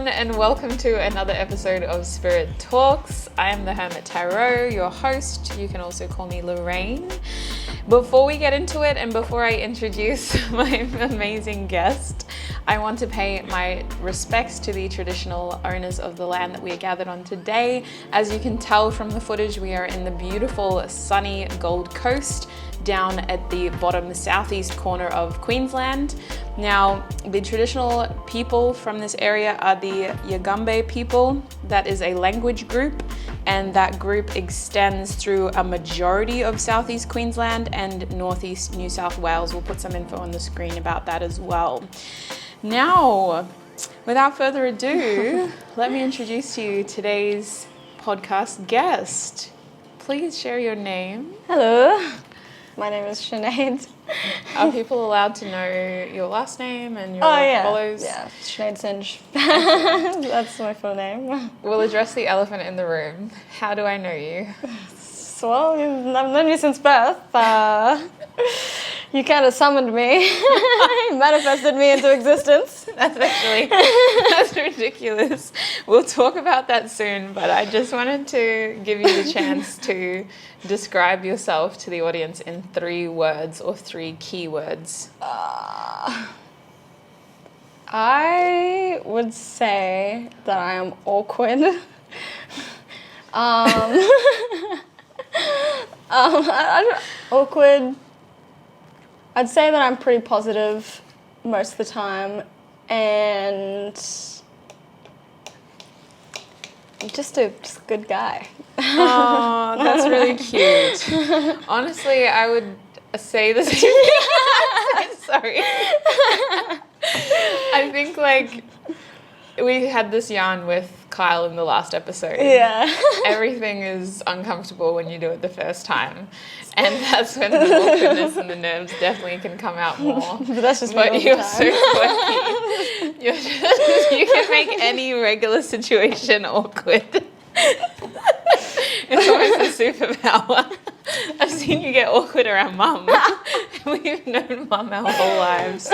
everyone, and welcome to another episode of Spirit Talks. I am the Hermit Tarot, your host. You can also call me Lorraine. Before we get into it and before I introduce my amazing guest, I want to pay my respects to the traditional owners of the land that we are gathered on today. As you can tell from the footage, we are in the beautiful sunny Gold Coast down at the bottom southeast corner of Queensland. Now, the traditional people from this area are the Yagambeh people. That is a language group, and that group extends through a majority of southeast Queensland and northeast New South Wales. We'll put some info on the screen about that as well. Now, without further ado, let me introduce to you today's podcast guest. Please share your name. Hello, my name is Sinead. Are people allowed to know your last name and your follows? Yeah, Sinead Singe. That's my full name. We'll address the elephant in the room. How do I know you? Well, I've known you since birth. You kind of summoned me, manifested me into existence. That's ridiculous. We'll talk about that soon, but I just wanted to give you the chance to describe yourself to the audience in 3 words or 3 keywords. I would say that I am awkward. Awkward. I'd say that I'm pretty positive most of the time, and just a good guy. Oh, that's really cute. Honestly, I would say the same thing. Sorry. I think we had this yarn with Kyle in the last episode. Yeah. Everything is uncomfortable when you do it the first time. And that's when the awkwardness and the nerves definitely can come out more. But that's just But me all you're the so time. quirky. You can make any regular situation awkward. It's almost a superpower. I've seen you get awkward around Mum. We've known Mum our whole lives.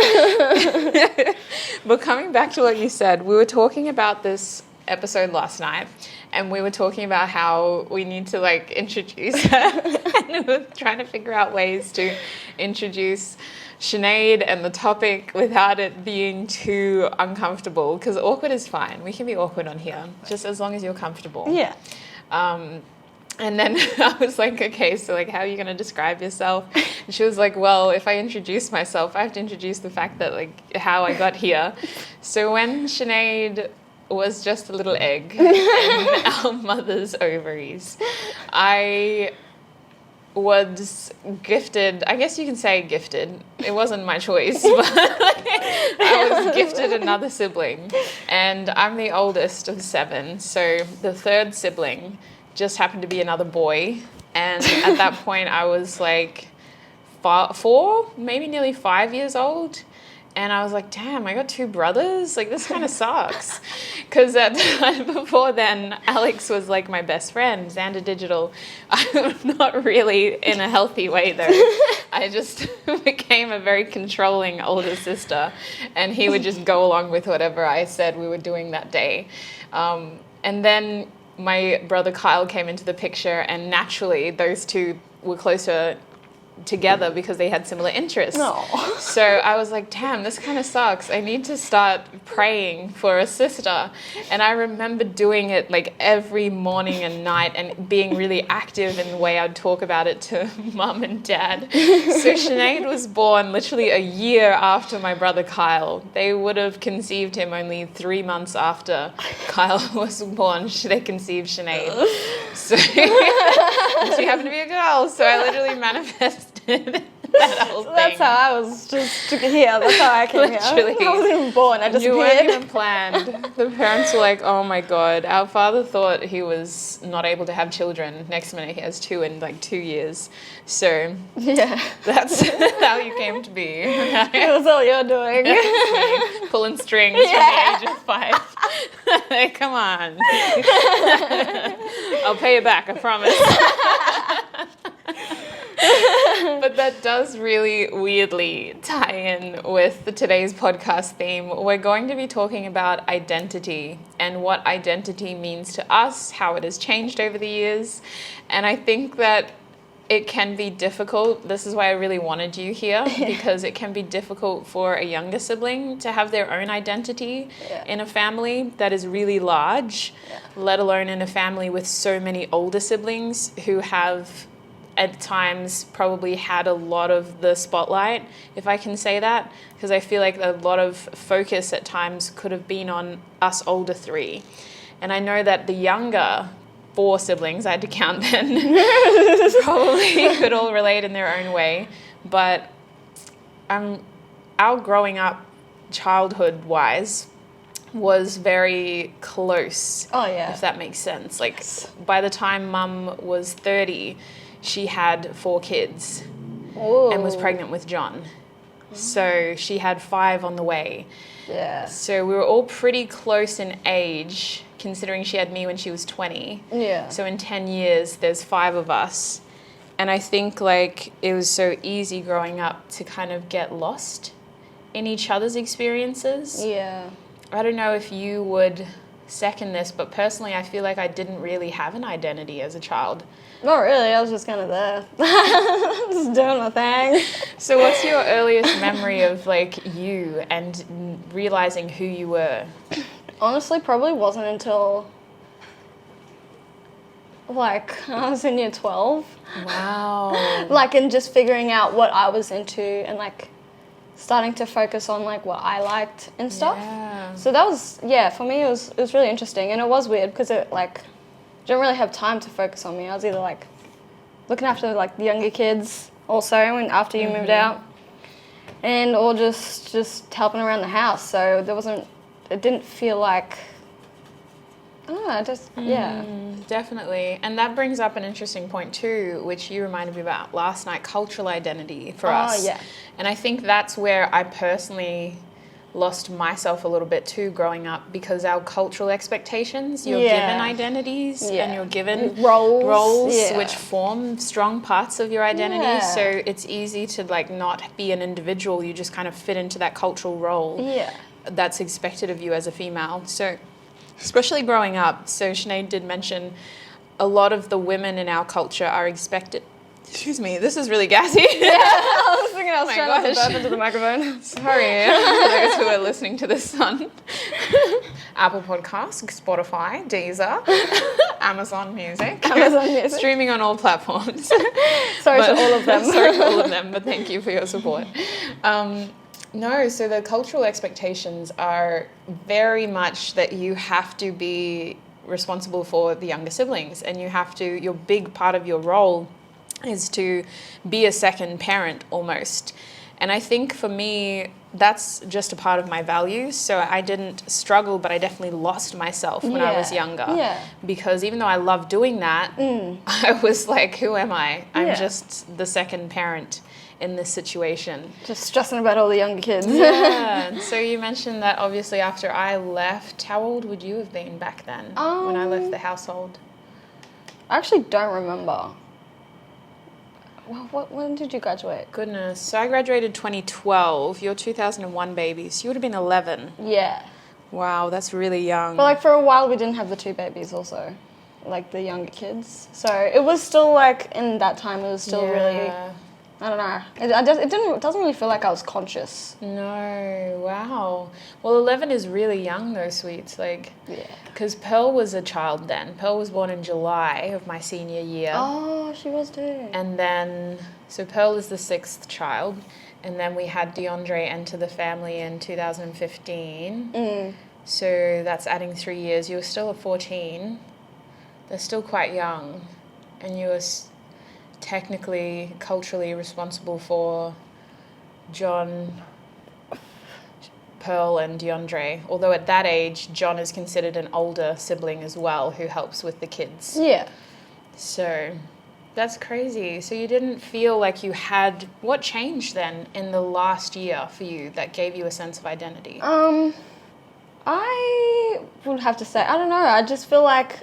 But coming back to what you said, we were talking about this episode last night, and we were talking about how we need to introduce her. And we were trying to figure out ways to introduce Sinead and the topic without it being too uncomfortable, because awkward is fine. We can be awkward on here, just as long as you're comfortable. Yeah. And then I was like, okay, so how are you going to describe yourself? And she was like, well, if I introduce myself, I have to introduce the fact that how I got here. So when Sinead was just a little egg in our mother's ovaries, I was gifted, I guess you can say gifted. It wasn't my choice, but I was gifted another sibling. And I'm the oldest of 7, so the 3rd sibling just happened to be another boy. And at that point I was 4, maybe nearly 5 years old. And I was like, damn, I got 2 brothers? This kind of sucks. Because before then, Alex was my best friend, Xander Digital. I'm not really in a healthy way, though. I just became a very controlling older sister. And he would just go along with whatever I said we were doing that day. And then my brother Kyle came into the picture, and naturally those 2 were closer together because they had similar interests. No. So I was like, damn, this kind of sucks. I need to start praying for a sister. And I remember doing it every morning and night and being really active in the way I'd talk about it to Mum and Dad. So Sinead was born literally a year after my brother Kyle. They would have conceived him only 3 months after Kyle was born. They conceived Sinead. So she happened to be a girl. So I literally manifested that whole thing. That's how I was just here. That's how I came Literally. here. I wasn't even born. I just You appeared. weren't even planned. The parents were like, oh my God. Our father thought he was not able to have children. Next minute he has 2 in 2 years. So Yeah. that's how you came to be. It was all you're doing. That's me, pulling strings from the age of 5. Come on. I'll pay you back, I promise. But that does really weirdly tie in with today's podcast theme. We're going to be talking about identity and what identity means to us, how it has changed over the years. And I think that it can be difficult. This is why I really wanted you here, because it can be difficult for a younger sibling to have their own identity in a family that is really large, let alone in a family with so many older siblings who have at times probably had a lot of the spotlight, if I can say that, because I feel like a lot of focus at times could have been on us older three. And I know that the younger 4 siblings, I had to count then, probably could all relate in their own way. But our growing up, childhood-wise, was very close. Oh, yeah. If that makes sense. Like, by the time Mum was 30, she had 4 kids. Ooh. And was pregnant with John. So she had 5 on the way. Yeah. So we were all pretty close in age, considering she had me when she was 20. Yeah. So in 10 years, there's 5 of us. And I think like it was so easy growing up to kind of get lost in each other's experiences. Yeah. I don't know if you would second this, but personally, I feel like I didn't really have an identity as a child. Not really, I was just kind of there. Just doing my thing. So what's your earliest memory of like you and realizing who you were? Honestly, probably wasn't until like I was in year 12. Wow. Like, and just figuring out what I was into and like starting to focus on like what I liked and stuff. Yeah. So that was, for me it was really interesting, and it was weird because it like didn't really have time to focus on me. I was either like looking after like the younger kids also when after you moved out, and or just helping around the house. So it didn't feel like, I don't know, Definitely. And that brings up an interesting point too, which you reminded me about last night, cultural identity for us. Yeah. And I think that's where I personally lost myself a little bit too growing up, because our cultural expectations, you're given identities and you're given roles which form strong parts of your identity. Yeah. So it's easy to like not be an individual. You just kind of fit into that cultural role that's expected of you as a female. So especially growing up, so Sinead did mention a lot of the women in our culture are expected. Excuse me, this is really gassy. Yeah, I was thinking I was trying not to gosh. burp into the microphone. Sorry, those who are listening to this on Apple Podcasts, Spotify, Deezer, Amazon Music, streaming on all platforms. Sorry to all of them. Sorry to all of them, but thank you for your support. No, so the cultural expectations are very much that you have to be responsible for the younger siblings, and your big part of your role is to be a second parent almost. And I think for me, that's just a part of my values. So I didn't struggle, but I definitely lost myself when I was younger. Yeah. Because even though I loved doing that, I was like, who am I? I'm just the second parent in this situation. Just stressing about all the younger kids. Yeah. So you mentioned that obviously after I left, how old would you have been back then when I left the household? I actually don't remember. Well, when did you graduate? Goodness. So I graduated 2012. You're 2001 baby. So you would have been 11. Yeah. Wow, that's really young. But like for a while we didn't have the 2 babies also. Like the younger kids. So it was still like, in that time it was still really, I don't know. It doesn't really feel like I was conscious. No, wow. Well, 11 is really young though, sweets. Like, because Pearl was a child then. Pearl was born in July of my senior year. Oh, she was too. And then, so Pearl is the 6th child. And then we had DeAndre enter the family in 2015. So that's adding 3 years. You were still at 14. They're still quite young. And you were technically, culturally responsible for John, Pearl and DeAndre. Although at that age, John is considered an older sibling as well who helps with the kids. Yeah. So that's crazy. So you didn't feel like you had... What changed then in the last year for you that gave you a sense of identity? I would have to say, I don't know. I just feel like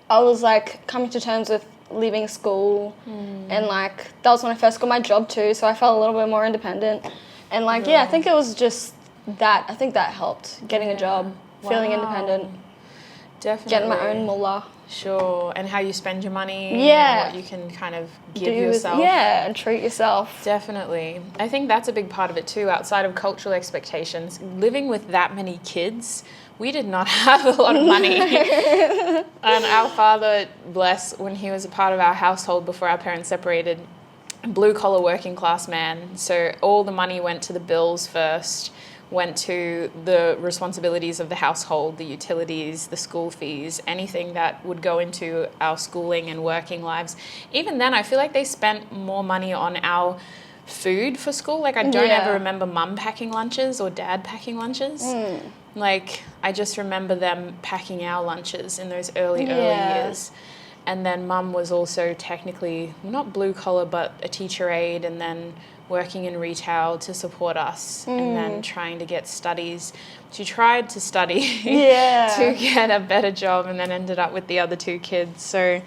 I was like coming to terms with leaving school, and like that was when I first got my job too, so I felt a little bit more independent, and like I think it was just that. I think that helped, getting a job, feeling independent, definitely getting my own mullah. Sure, and how you spend your money, Yeah, and what you can kind of give yourself. And treat yourself. Definitely. I think that's a big part of it too, outside of cultural expectations. Living with that many kids, we did not have a lot of money. And our father, bless, when he was a part of our household before our parents separated, blue-collar working class man. So all the money went to the bills first, went to the responsibilities of the household, the utilities, the school fees, anything that would go into our schooling and working lives. Even then, I feel like they spent more money on our food for school. Like, I don't ever remember mum packing lunches or dad packing lunches. Like, I just remember them packing our lunches in those early years. And then mum was also technically, not blue collar, but a teacher aide, and then working in retail to support us, and then trying to get studies. She tried to study to get a better job, and then ended up with the other two kids. So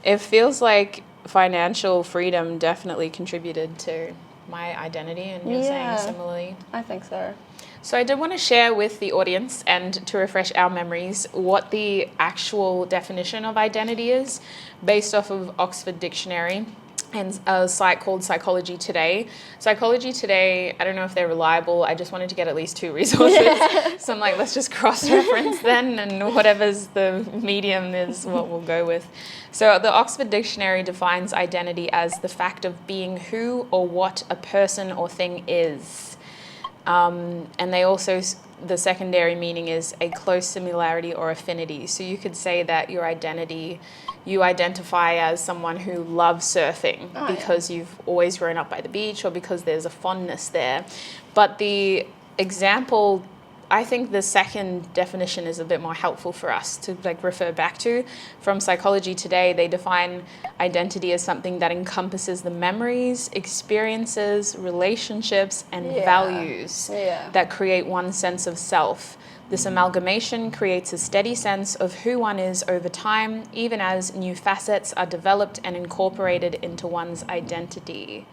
it feels like financial freedom definitely contributed to my identity, and you're saying similarly. I think so. So I did want to share with the audience, and to refresh our memories, what the actual definition of identity is, based off of Oxford Dictionary and a site called Psychology Today. Psychology Today, I don't know if they're reliable. I just wanted to get at least two resources. So I'm like, let's just cross-reference then, and whatever's the medium is what we'll go with. So the Oxford Dictionary defines identity as the fact of being who or what a person or thing is. And they also, the secondary meaning is a close similarity or affinity. So you could say that your identity, you identify as someone who loves surfing because you've always grown up by the beach, or because there's a fondness there. But the example, I think the second definition is a bit more helpful for us to like refer back to. From Psychology Today, they define identity as something that encompasses the memories, experiences, relationships, and values that create one's sense of self. This amalgamation creates a steady sense of who one is over time, even as new facets are developed and incorporated into one's identity.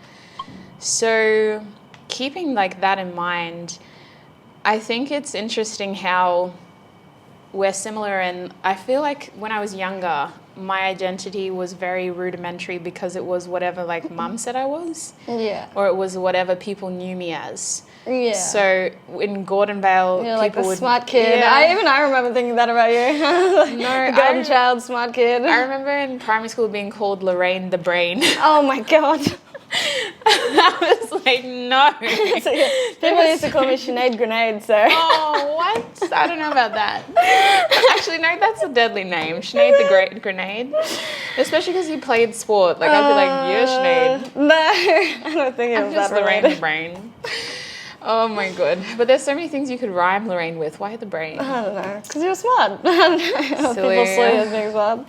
So keeping like that in mind, I think it's interesting how we're similar, and I feel like when I was younger, my identity was very rudimentary because it was whatever like mum said I was, or it was whatever people knew me as. So in Gordonvale, you're like people the would, smart kid. I remember thinking that about you. No, golden child, smart kid. I remember in primary school being called Lorraine the Brain. Oh my god. I was like, no. So, people used to call me Sinead Grenade, so. Oh, what? I don't know about that. Actually, no, that's a deadly name. Sinead the Great Grenade. Especially because you played sport. Like, I'd be like, yeah, Sinead. No, I don't think it was just that Lorraine related. the Brain. Oh my god. But there's so many things you could rhyme Lorraine with. Why the brain? I don't know, because you're smart. People Silly. saw you as being smart.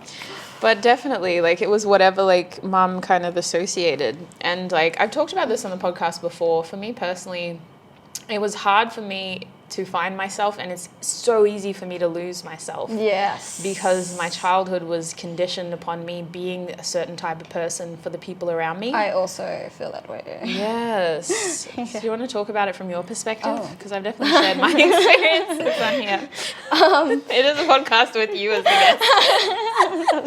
But definitely, like, it was whatever, like, mum kind of associated. And, like, I've talked about this on the podcast before. For me personally, it was hard for me to find myself, and it's so easy for me to lose myself. Yes. Because my childhood was conditioned upon me being a certain type of person for the people around me. I also feel that way. Yes. Do you want to talk about it from your perspective? Because I've definitely shared my experiences on here. It is a podcast with you as the guest.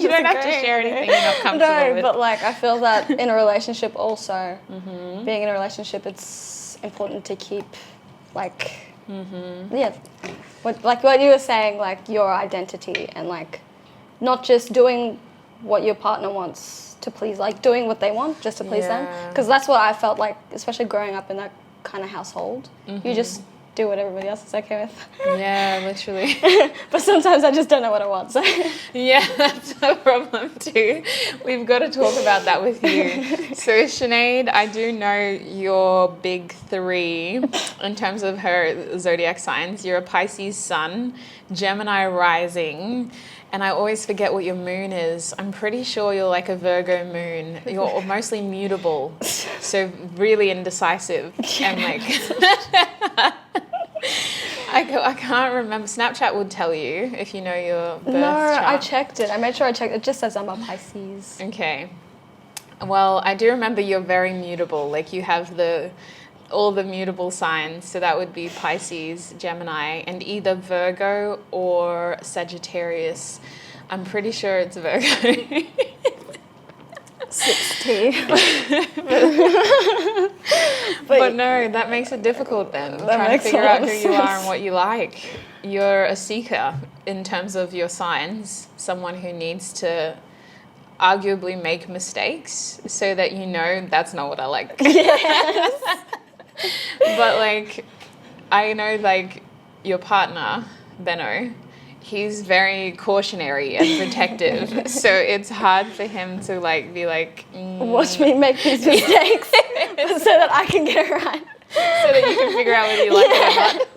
You don't have to share anything you're not comfortable with. No, but like I feel that in a relationship also, being in a relationship, it's important to keep like, what you were saying, like your identity, and like not just doing what your partner wants to please, like doing what they want just to please them. Because that's what I felt like, especially growing up in that kind of household. You just do what everybody else is okay with. Yeah, literally. But sometimes I just don't know what I want. So. Yeah, that's a problem too. We've got to talk about that with you. So Sinead, I do know your big three in terms of her zodiac signs. You're a Pisces sun, Gemini rising, and I always forget what your moon is. I'm pretty sure you're like a Virgo moon. You're mostly mutable, so really indecisive. And like, I can't remember. Snapchat would tell you if you know your birth chart. I checked it. I made sure I checked it. It just says I'm a Pisces. Okay. Well, I do remember you're very mutable. Like you have all the mutable signs. So that would be Pisces, Gemini, and either Virgo or Sagittarius. I'm pretty sure it's Virgo. 60. But no, that makes it difficult then. Trying to figure out who you are and what you like. You're a seeker in terms of your signs, someone who needs to arguably make mistakes so that you know that's not what I like. Yes. But like, I know like your partner, Benno, he's very cautionary and protective. So it's hard for him to like be like, watch me make these mistakes so that I can get it right. So that you can figure out whether you like it or not.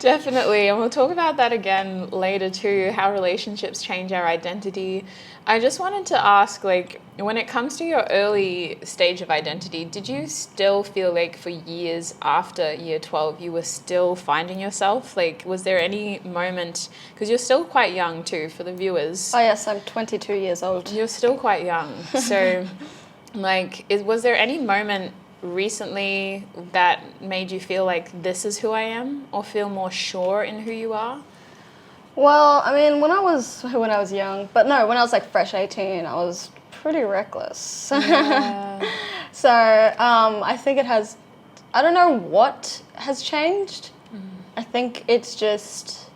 Definitely, and we'll talk about that again later too, how relationships change our identity. I just wanted to ask, like, when it comes to your early stage of identity, did you still feel like for years after year 12 you were still finding yourself? Like, was there any moment, because you're still quite young too for the viewers. Oh yes, I'm 22 years old. You're still quite young. So like, was there any moment recently that made you feel like this is who I am, or feel more sure in who you are? Well, I mean, when I was young, but no, when I was like fresh 18, I was pretty reckless. Yeah. So I think it has, I don't know what has changed. I think it's just,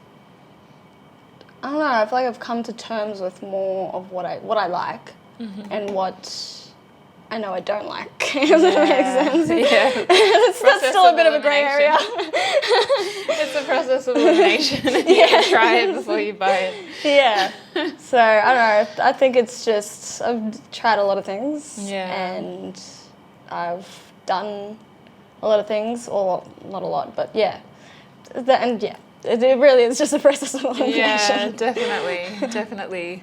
I don't know, I feel like I've come to terms with more of what I like and what I know I don't like, if that makes sense. Yeah. That's still a bit of a grey area. It's a process of elimination. You try it before you buy it. Yeah. So, I don't know. I think it's just, I've tried a lot of things. Yeah. And I've done a lot of things, or not a lot, but yeah. It really is just a process of elimination. Yeah, definitely.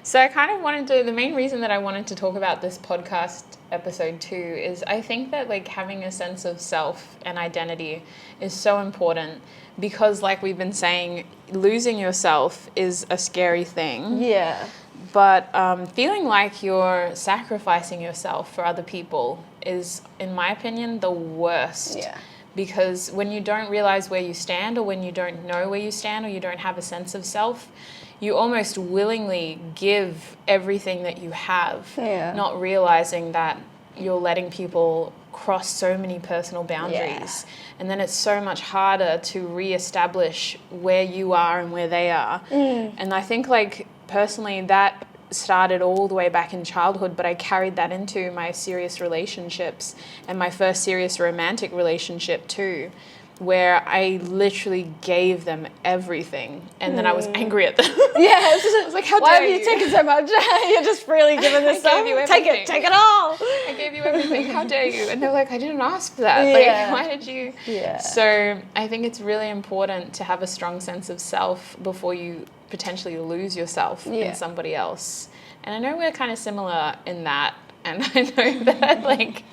So I kind of wanted to, the main reason that I wanted to talk about this podcast episode too is I think that like having a sense of self and identity is so important, because like we've been saying, losing yourself is a scary thing. Yeah. But feeling like you're sacrificing yourself for other people is, in my opinion, the worst. Yeah. Because when you don't realize where you stand, or when you don't know where you stand, or you don't have a sense of self, you almost willingly give everything that you have, not realizing that you're letting people cross so many personal boundaries. And then it's so much harder to reestablish where you are and where they are. And I think like personally that started all the way back in childhood, but I carried that into my serious relationships and my first serious romantic relationship too, where I literally gave them everything, and then I was angry at them. Yeah, I was like, how Why dare you? Why have you taken so much? You're just freely giving this stuff. Take it all. I gave you everything. How dare you? And they're like, I didn't ask for that. Yeah. Like, why did you? Yeah. So I think it's really important to have a strong sense of self before you potentially lose yourself in somebody else. And I know we're kind of similar in that, and I know that like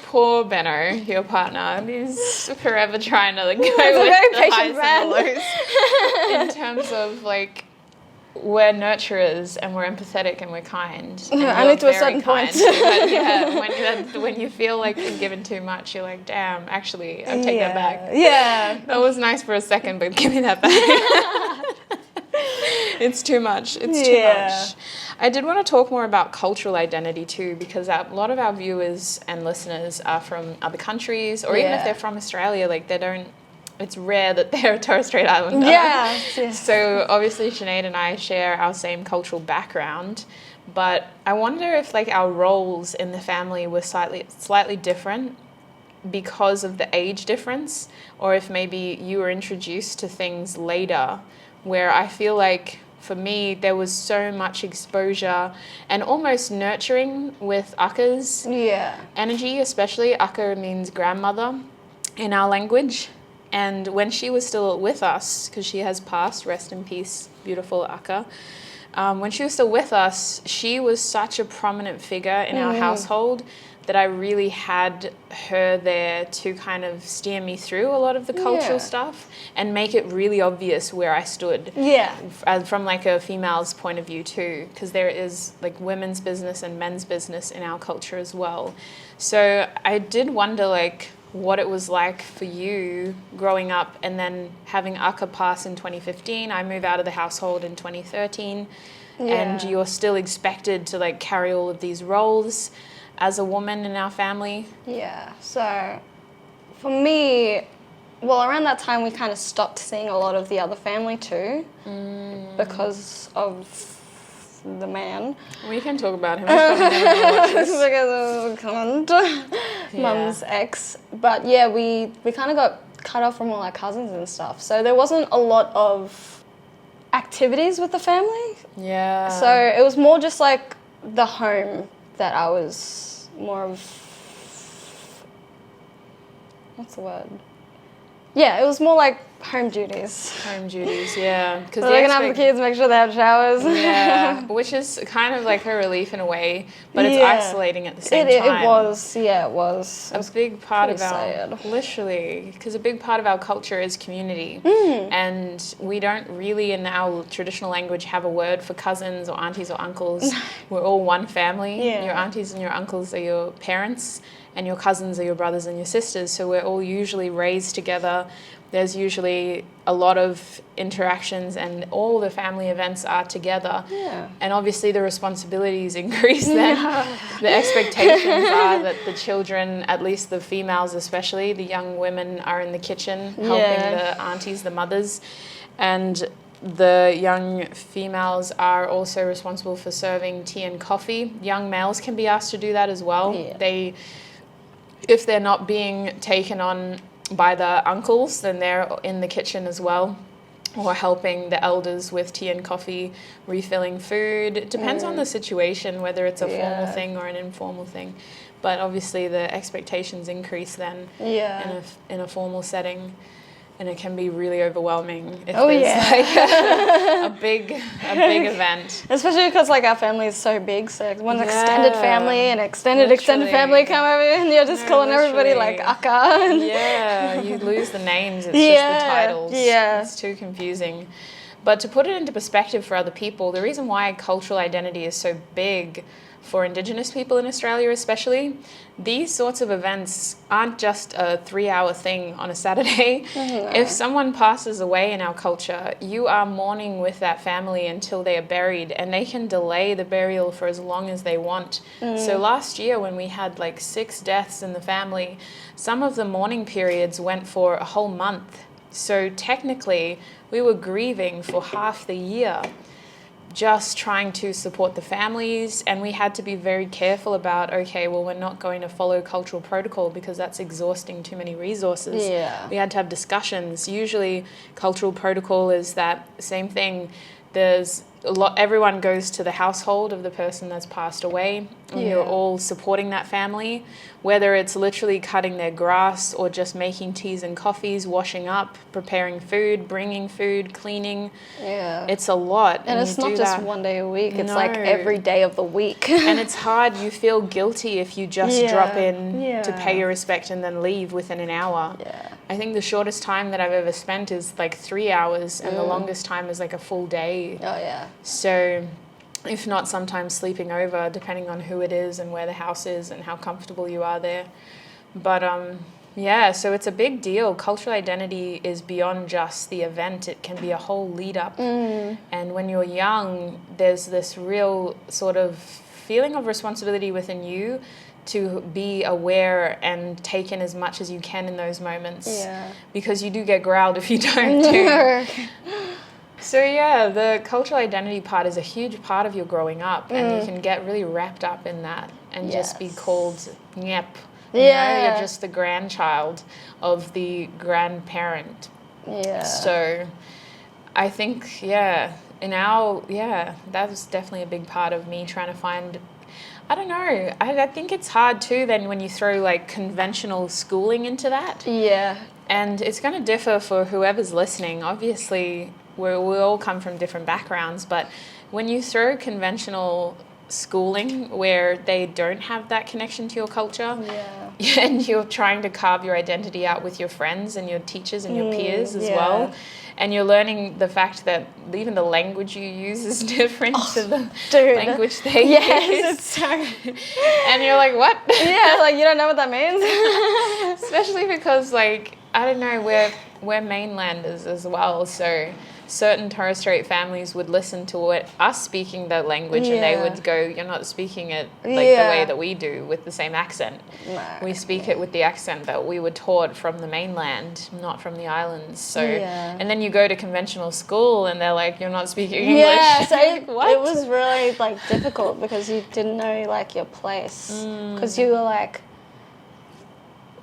poor Benno, your partner, is forever trying to like go with the highs and the lows in terms of like, we're nurturers and we're empathetic and we're kind. And only to a certain point. But yeah, when you feel like you've given too much, you're like, damn, actually, I'll take that back. Yeah. That was nice for a second, but give me that back. It's too much. It's too much. I did want to talk more about cultural identity too, because a lot of our viewers and listeners are from other countries, or even if they're from Australia, like it's rare that they're a Torres Strait Islander. Yeah. So obviously Sinead and I share our same cultural background, but I wonder if like our roles in the family were slightly different because of the age difference, or if maybe you were introduced to things later, where I feel like for me there was so much exposure and almost nurturing with Akka's energy, especially. Akka means grandmother in our language. And when she was still with us, because she has passed, rest in peace, beautiful Akka, when she was still with us, she was such a prominent figure in our household that I really had her there to kind of steer me through a lot of the cultural stuff and make it really obvious where I stood. Yeah. From like a female's point of view too, because there is like women's business and men's business in our culture as well. So I did wonder like what it was like for you growing up and then having Akka pass in 2015. I moved out of the household in 2013 and you're still expected to like carry all of these roles as a woman in our family. Yeah, so for me, well, around that time we kind of stopped seeing a lot of the other family too because of the man. We can talk about him. Because of Mum's ex. But yeah, we kind of got cut off from all our cousins and stuff. So there wasn't a lot of activities with the family. Yeah. So it was more just like the home that I was more of... What's the word? Yeah, it was more like home duties. Home duties, yeah. Because so looking after the kids, make sure they have showers. Yeah, which is kind of like a relief in a way, but it's isolating at the same time. It was, it was. A big part of sad. Literally, because a big part of our culture is community. And we don't really, in our traditional language, have a word for cousins or aunties or uncles. We're all one family. Yeah. Your aunties and your uncles are your parents, and your cousins are your brothers and your sisters. So we're all usually raised together. There's usually a lot of interactions and all the family events are together. Yeah. And obviously the responsibilities increase then. The expectations are that the children, at least the females especially, the young women are in the kitchen helping the aunties, the mothers. And the young females are also responsible for serving tea and coffee. Young males can be asked to do that as well. Yeah. If they're not being taken on by the uncles, then they're in the kitchen as well, or helping the elders with tea and coffee, refilling food. It depends on the situation, whether it's a formal thing or an informal thing. But obviously the expectations increase then in a formal setting. And it can be really overwhelming if there's like a big event. Especially because like our family is so big, so one's extended family and extended family come over and you're just calling everybody like Akka. Yeah, you lose the names, it's just the titles. Yeah. It's too confusing. But to put it into perspective for other people, the reason why cultural identity is so big for Indigenous people in Australia especially, these sorts of events aren't just a 3-hour thing on a Saturday. If someone passes away in our culture, you are mourning with that family until they are buried, and they can delay the burial for as long as they want. So last year when we had like 6 deaths in the family, some of the mourning periods went for a whole month. So technically we were grieving for half the year, just trying to support the families, and we had to be very careful about, okay, well, we're not going to follow cultural protocol because that's exhausting too many resources. We had to have discussions. Usually cultural protocol is that same thing. There's a lot, everyone goes to the household of the person that's passed away, and you're all supporting that family, whether it's literally cutting their grass or just making teas and coffees, washing up, preparing food, bringing food, cleaning. It's a lot. And it's not just one day a week, it's like every day of the week. And it's hard. You feel guilty if you just drop in to pay your respect and then leave within an hour. I think the shortest time that I've ever spent is like 3 hours, and the longest time is like a full day. So if not, sometimes sleeping over, depending on who it is and where the house is and how comfortable you are there. But so it's a big deal. Cultural identity is beyond just the event. It can be a whole lead up. And when you're young, there's this real sort of feeling of responsibility within you to be aware and take in as much as you can in those moments. Because you do get growled if you don't do. So the cultural identity part is a huge part of your growing up, and you can get really wrapped up in that and just be called nyep. You know, you're just the grandchild of the grandparent. So I think, in our, that was definitely a big part of me trying to find, I don't know, I think it's hard too then when you throw like conventional schooling into that. And it's going to differ for whoever's listening. Obviously, we all come from different backgrounds, but when you throw conventional schooling where they don't have that connection to your culture. Yeah. And you're trying to carve your identity out with your friends and your teachers and your peers as well. And you're learning the fact that even the language you use is different to the language they use. Yes, it's so... And you're like, what? Yeah, like, you don't know what that means. Especially because, like, I don't know, we're mainlanders as well, so certain Torres Strait families would listen to us speaking the language and they would go, you're not speaking it like the way that we do with the same accent. No. We speak it with the accent that we were taught from the mainland, not from the islands. So, and then you go to conventional school and they're like, you're not speaking English. Yeah, so like, what? It was really like difficult because you didn't know like your place, because you were like,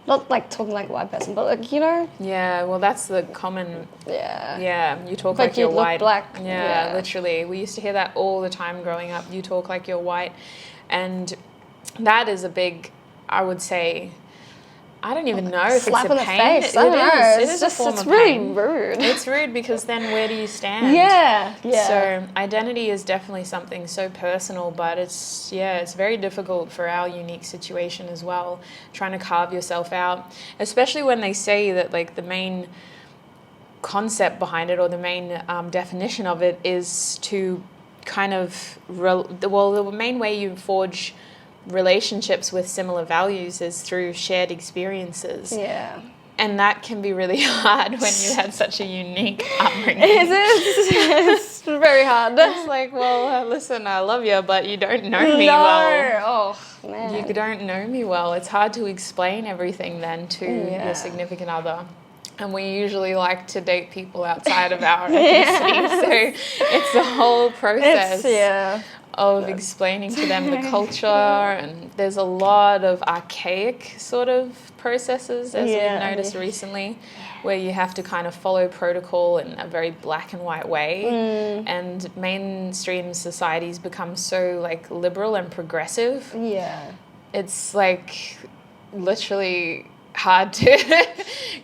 not like talking like a white person, but like, you know. Yeah, well, that's the common. Yeah, you talk like you you're white. Black. Yeah, literally. We used to hear that all the time growing up. You talk like you're white, and that is a big, I would say, I don't even know if slap it's a in pain. the face. I don't know. It is just, a form it's of really pain. rude. It's rude because then where do you stand? Yeah. So identity is definitely something so personal, but it's very difficult for our unique situation as well, trying to carve yourself out, especially when they say that like the main concept behind it or the main definition of it is to kind of, the main way you forge relationships with similar values is through shared experiences. Yeah. And that can be really hard when you had such a unique upbringing. It's very hard. It's like, well, listen, I love you, but you don't know me well. Oh, man. You don't know me well. It's hard to explain everything then to your significant other. And we usually like to date people outside of our ethnicity. So it's a whole process. Of explaining to them the culture, and there's a lot of archaic sort of processes, as we've noticed recently, where you have to kind of follow protocol in a very black and white way. And mainstream societies become so like liberal and progressive. It's like literally hard to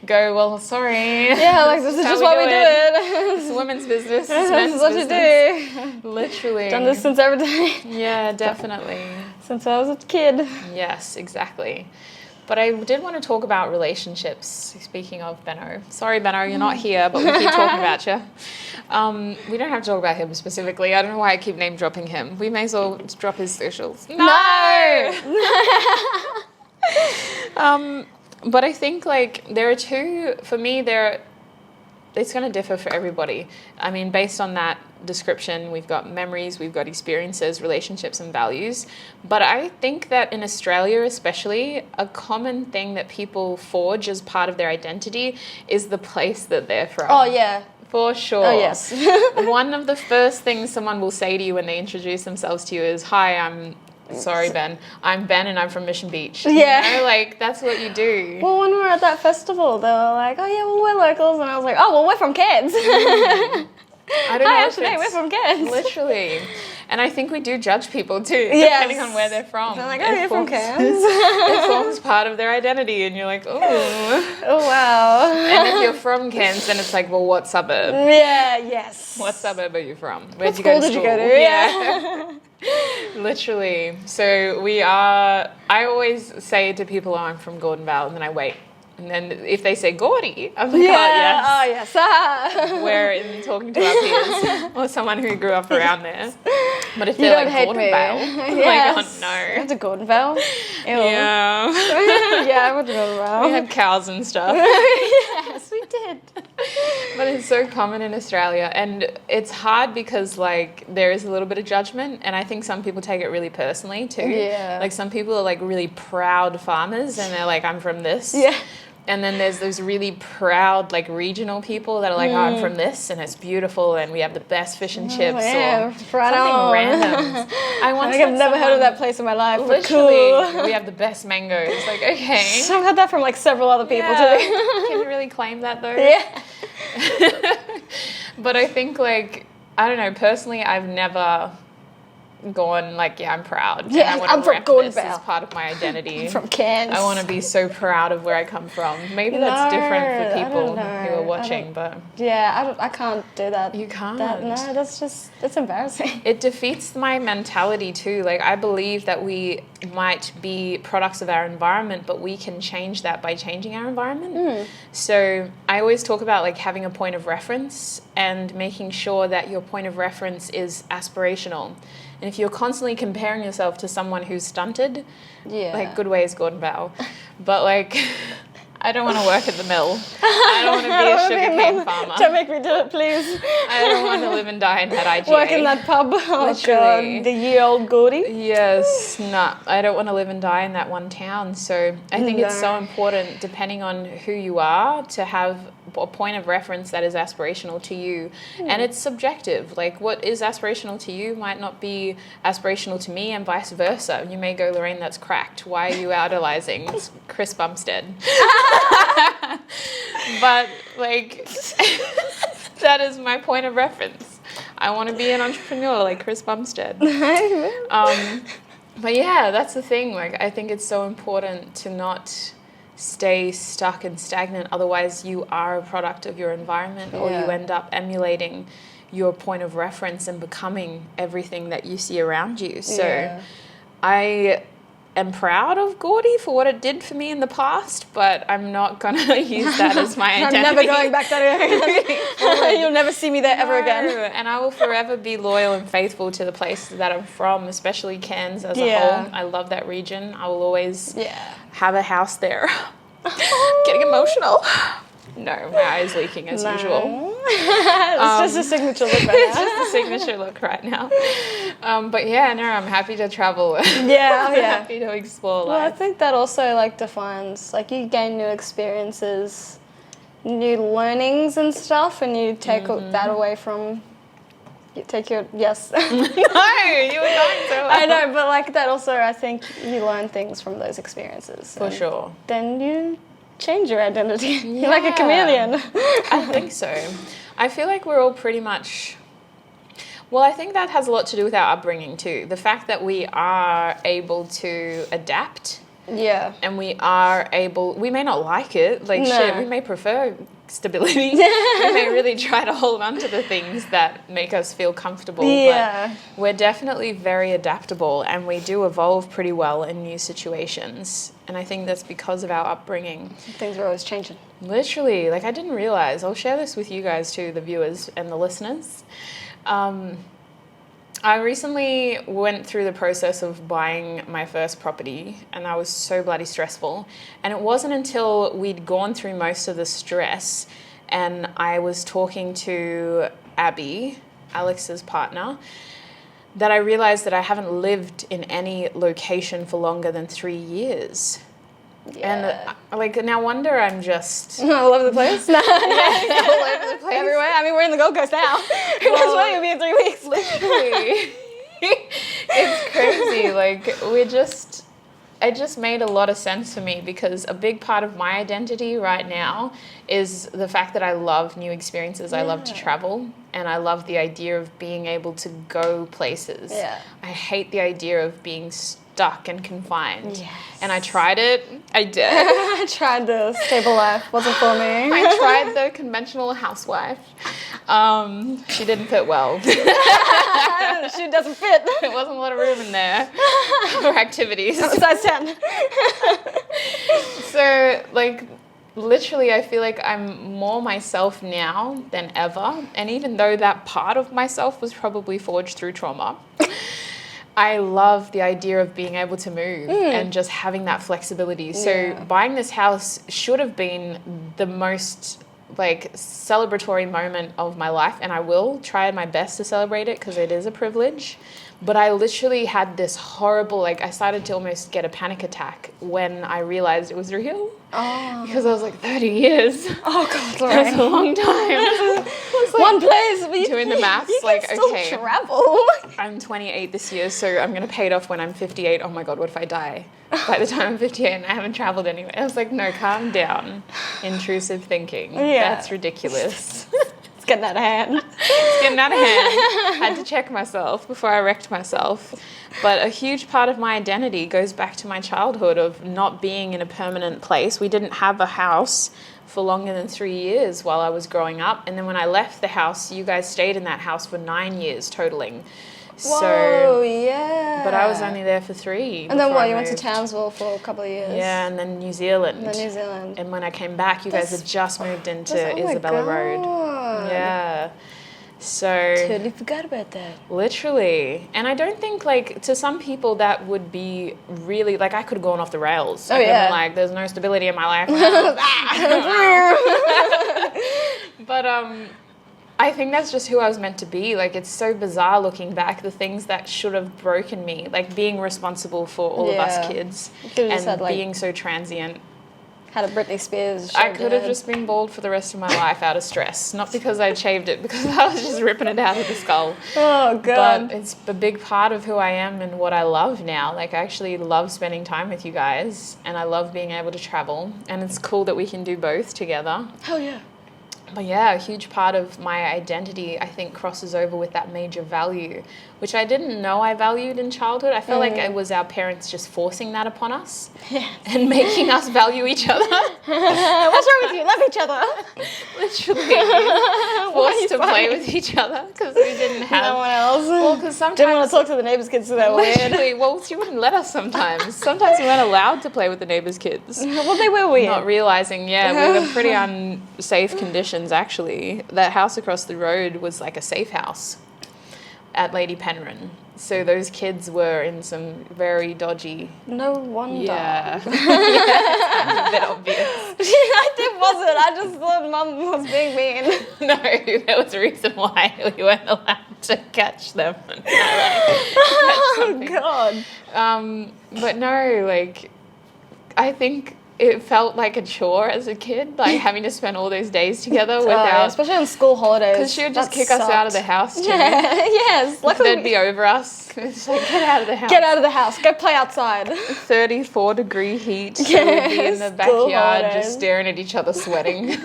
go, well, sorry. Yeah, like this is just what we do it. It's women's business. It's men's what business. you do. Literally. Done this since every day. Yeah, definitely. Since I was a kid. Yes, exactly. But I did want to talk about relationships, speaking of Benno. Sorry, Benno, you're not here, but we keep talking about you. We don't have to talk about him specifically. I don't know why I keep name dropping him. We may as well drop his socials. No! But I think like there are two, for me, it's going to differ for everybody. I mean, based on that description, we've got memories, we've got experiences, relationships and values. But I think that in Australia especially, a common thing that people forge as part of their identity is the place that they're from. Oh, yeah. For sure. Oh, yes. One of the first things someone will say to you when they introduce themselves to you is, hi, I'm Ben and I'm from Mission Beach. Yeah. You know, like that's what you do. Well, when we were at that festival, they were like, oh yeah, well, we're locals. And I was like, oh, well, we're from Cairns. I don't know. Actually, we're from Cairns. Literally. And I think we do judge people too, depending on where they're from. They're like, oh, you're from Cairns. It forms part of their identity and you're like, oh. Oh, wow. And if you're from Cairns, then it's like, well, what suburb? Yeah, yes. What suburb are you from? What school did you go to? Yeah. Literally. So I always say to people, oh, I'm from Gordon Vale, and then I wait. And then if they say Gordy, I'm like, oh, yes. We're talking to our peers or someone who grew up around there. But if they're like Gordon Vale, I'm like, oh no. I went to Gordon Vale. Ew. Yeah. Yeah, I went to Gordon Vale. We had cows and stuff. Yes, we did. But it's so common in Australia, and it's hard because like there is a little bit of judgment, and I think some people take it really personally too. Yeah. Like some people are like really proud farmers and they're like, I'm from this. Yeah. And then there's those really proud like regional people that are like, oh, I'm from this and it's beautiful and we have the best fish and chips or right something on. Random. I've never heard of that place in my life. Literally, cool. We have the best mangoes. Like, okay. I've heard that from like several other people too. Can you really claim that though? Yeah. But I think like, I don't know, personally I've never gone like, yeah, I'm proud. Yeah, and I I'm want to from rep Gordon this as Bell. part of my identity. From Cairns. I want to be so proud of where I come from. Maybe that's different for people who are watching, but yeah, I can't do that. you can't. No, that's embarrassing. It defeats my mentality too. Like, I believe that we might be products of our environment, but we can change that by changing our environment. So I always talk about like having a point of reference and making sure that your point of reference is aspirational. And if you're constantly comparing yourself to someone who's stunted, like, good ways, Gordon Bow. But like, I don't want to work at the mill. I don't want to be a sugarcane farmer. Don't make me do it, please. I don't want to live and die in that IGA. Work in that pub. Oh, Literally. God. The year-old Gordy. Yes, no, I don't want to live and die in that one town. So I think it's so important, depending on who you are, to have a point of reference that is aspirational to you. And it's subjective. Like, what is aspirational to you might not be aspirational to me, and vice versa. You may go, Lorraine, that's cracked. Why are you idolizing Chris Bumstead? But like, that is my point of reference. I want to be an entrepreneur like Chris Bumstead. But yeah, that's the thing. Like, I think it's so important to not stay stuck and stagnant. Otherwise, you are a product of your environment, or you end up emulating your point of reference and becoming everything that you see around you. So I am proud of Gordy for what it did for me in the past, but I'm not going to use that as my identity. I'm never going back there again. You'll never see me there ever again. And I will forever be loyal and faithful to the place that I'm from, especially Cairns as a whole. I love that region. I will always have a house there. Getting emotional. No, my eye's leaking as usual. It's just a signature look right now. It's just a signature look right now. But yeah, no, I'm happy to travel. I'm happy to explore life. Well, I think that also like defines, like, you gain new experiences, new learnings and stuff, and you take that away from, you take your, No, you were going so well. I know, but like that also, I think you learn things from those experiences. For sure. Then you change your identity. You're like a chameleon. I think so. I feel like we're all pretty much... Well, I think that has a lot to do with our upbringing too. The fact that we are able to adapt. Yeah. And we are able... We may not like it. Like, shit, we may prefer stability. We may really try to hold on to the things that make us feel comfortable. But we're definitely very adaptable, and we do evolve pretty well in new situations. And I think that's because of our upbringing. Things are always changing. Literally. Like, I didn't realize. I'll share this with you guys too, the viewers and the listeners. I recently went through the process of buying my first property, and that was so bloody stressful. And it wasn't until we'd gone through most of the stress and I was talking to Abby, Alex's partner, that I realized that I haven't lived in any location for longer than 3 years. And like, no wonder I'm just all over the place. all over the place. Everywhere. I mean, we're in the Gold Coast now. Who knows where you'll be in 3 weeks? Literally. It's crazy. Like, it just made a lot of sense for me, because a big part of my identity right now is the fact that I love new experiences. I love to travel, and I love the idea of being able to go places. I hate the idea of being stuck and confined. And I tried it. I did. I tried the stable life. Wasn't for me. I tried the conventional housewife. She didn't fit well. She doesn't fit. There wasn't a lot of room in there for activities. Size 10. So, like, literally, I feel like I'm more myself now than ever. And even though that part of myself was probably forged through trauma, I love the idea of being able to move and just having that flexibility. So buying this house should have been the most like celebratory moment of my life, and I will try my best to celebrate it because it is a privilege. But I literally had this horrible, like, I started to almost get a panic attack when I realized it was real. Because I was like, 30 years. Oh, God, Lorraine. That's a long time. Like, one place. But doing the maths, you like, can still okay. travel. I'm 28 this year, so I'm going to pay it off when I'm 58. Oh, my God, what if I die by the time I'm 58 and I haven't traveled anywhere? I was like, no, calm down. Intrusive thinking. That's ridiculous. It's getting out of hand. It's getting out of hand. I had to check myself before I wrecked myself. But a huge part of my identity goes back to my childhood of not being in a permanent place. We didn't have a house for longer than 3 years while I was growing up. And then when I left the house, you guys stayed in that house for 9 years totaling. Whoa, yeah. But I was only there for 3. And then what, you went to Townsville for a couple of years? Yeah, and then New Zealand. And when I came back, you guys had just moved into Isabella Road. Yeah. So totally forgot about that. Literally. And I don't think, like, to some people that would be really, like, I could have gone off the rails. Oh, yeah. Like, there's no stability in my life. But I think that's just who I was meant to be. Like, it's so bizarre looking back, the things that should have broken me, like being responsible for all of us kids and had, like, being so transient. Had a Britney Spears. I could have just been bald for the rest of my life out of stress. Not because I shaved it, because I was just ripping it out of the skull. Oh, God. But it's a big part of who I am and what I love now. Like, I actually love spending time with you guys, and I love being able to travel. And it's cool that we can do both together. Hell yeah. But yeah, a huge part of my identity, I think, crosses over with that major value, which I didn't know I valued in childhood. I felt like it was our parents just forcing that upon us and making us value each other. What's wrong with you? Love each other. Literally. Forced to play with each other because we didn't have no one else. Well, because sometimes didn't want to talk to the neighbours' kids, so they're weird. Well, she wouldn't let us sometimes. Sometimes we weren't allowed to play with the neighbours' kids. Well, they were weird. Not realising, we were pretty unsafe conditions. Actually, that house across the road was like a safe house at Lady Penryn. So those kids were in some very dodgy... No wonder. Yeah. Yeah, a bit obvious. It wasn't. I just thought Mum was being mean. No, there was a reason why we weren't allowed to catch them. Oh, God. But no, like, I think it felt like a chore as a kid, like having to spend all those days together without... especially on school holidays. Because she would just kick us out of the house too. Yeah, yes. Luckily, they'd be over us. It's like, get out of the house. Get out of the house. Go play outside. 34-degree heat. So we'd be in the backyard just staring at each other sweating.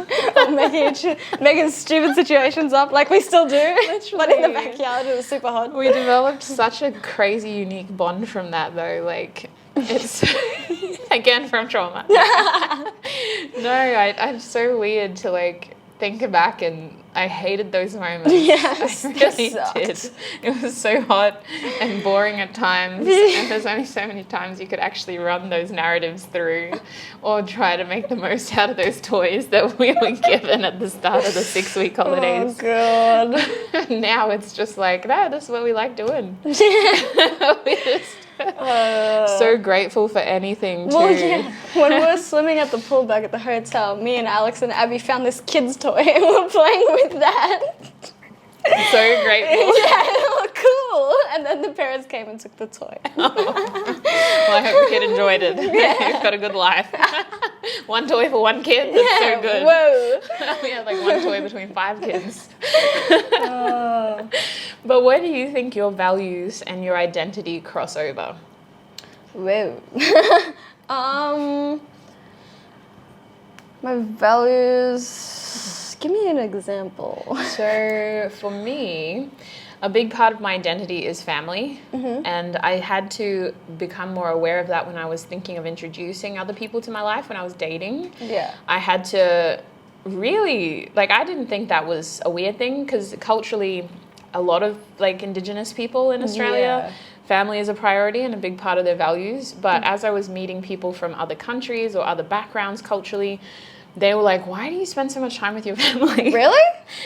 making stupid situations up like we still do. Literally. But in the backyard, it was super hot. We developed such a crazy, unique bond from that though. Like, it's again from trauma. No, I'm so weird to like think back, and I hated those moments. Yes, I really did. It was so hot and boring at times, and there's only so many times you could actually run those narratives through or try to make the most out of those toys that we were given at the start of the 6-week holidays. Oh, God. Now it's just like, no, this is what we like doing. We just so grateful for anything too. Well, yeah. When we were swimming at the pool back at the hotel, me and Alex and Abby found this kid's toy and we were playing with that. So grateful. Yeah, it looked cool. And then the parents came and took the toy. Well, I hope the kid enjoyed it. Yeah. You've got a good life. One toy for one kid? That's so good. Whoa. We had like one toy between 5 kids. But where do you think your values and your identity cross over? Whoa. My values... Give me an example. So for me, a big part of my identity is family. And I had to become more aware of that when I was thinking of introducing other people to my life when I was dating. Yeah. I had to really, like, I didn't think that was a weird thing because culturally, a lot of like Indigenous people in Australia, family is a priority and a big part of their values. But as I was meeting people from other countries or other backgrounds culturally, they were like, why do you spend so much time with your family? Really?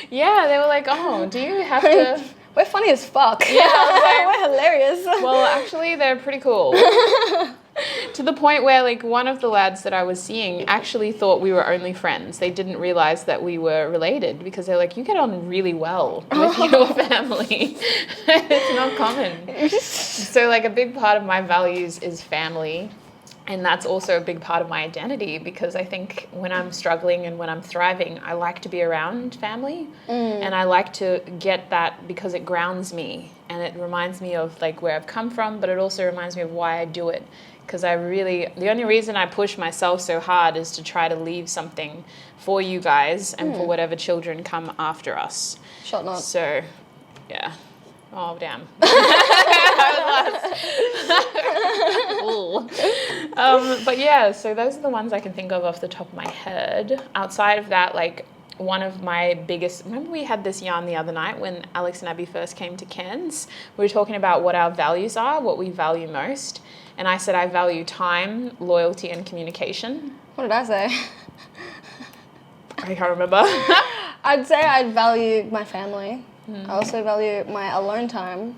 Yeah, they were like, oh, do you have to... We're funny as fuck. Yeah, like, we're hilarious. Well, actually, they're pretty cool. To the point where, like, one of the lads that I was seeing actually thought we were only friends. They didn't realize that we were related because they're like, you get on really well with your family. It's not common. So, like, a big part of my values is family. And that's also a big part of my identity because I think when I'm struggling and when I'm thriving, I like to be around family. And I like to get that because it grounds me and it reminds me of like where I've come from, but it also reminds me of why I do it. because the only reason I push myself so hard is to try to leave something for you guys and for whatever children come after us. Shot not. So, yeah. Oh, damn. But yeah, so those are the ones I can think of off the top of my head. Outside of that, like, one of my biggest... Remember we had this yarn the other night when Alex and Abby first came to Cairns? We were talking about what our values are, what we value most. And I said I value time, loyalty, and communication. What did I say? I can't remember. I'd say I'd value my family. I also value my alone time.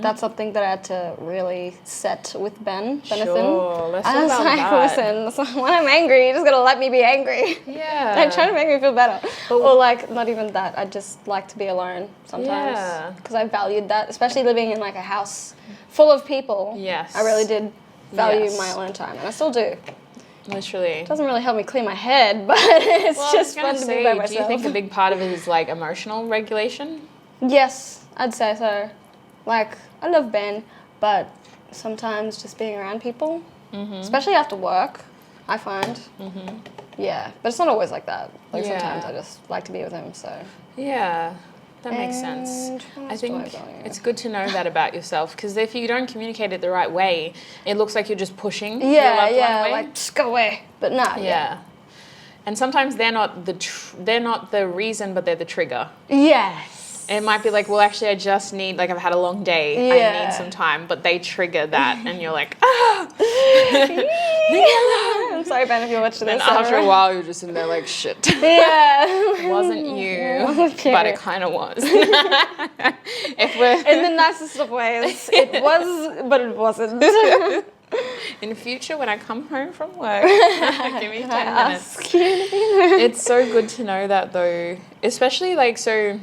That's something that I had to really set with Benathan. Sure, let's talk I was about like, that. listen, so when I'm angry, you're just gonna let me be angry. Yeah. Like, trying to make me feel better. Or like, not even that, I just like to be alone sometimes. Yeah. Because I valued that, especially living in like a house full of people. Yes. I really did value Yes. my alone time, and I still do. Literally. It doesn't really help me clear my head, but it's Well, just I was fun to gonna be by say, myself. do you think a big part of it is like emotional regulation? Yes, I'd say so. Like, I love Ben, but sometimes just being around people, especially after work, I find. Yeah, but it's not always like that. Like, Yeah. sometimes I just like to be with him, so. Yeah, that makes sense. And what I else do think value? it's good to know that about yourself, because if you don't communicate it the right way, it looks like you're just pushing your Yeah, loved yeah, one away. like, just go away. But nah, Yeah. And sometimes they're not the reason, but they're the trigger. Yes. And it might be like, well, actually, I just need, like, I've had a long day. I Yeah. need some time. But they trigger that, and you're like, I'm sorry, Ben, if you're watching this. and after a while, you're just in there like, shit. Yeah. It wasn't you, Wasn't you. but it kind of was. If we're In the nicest of ways. It was, but it wasn't. in the future, when I come home from work, give me 10 minutes. Ask you to be there. It's so good to know that, though, especially like, so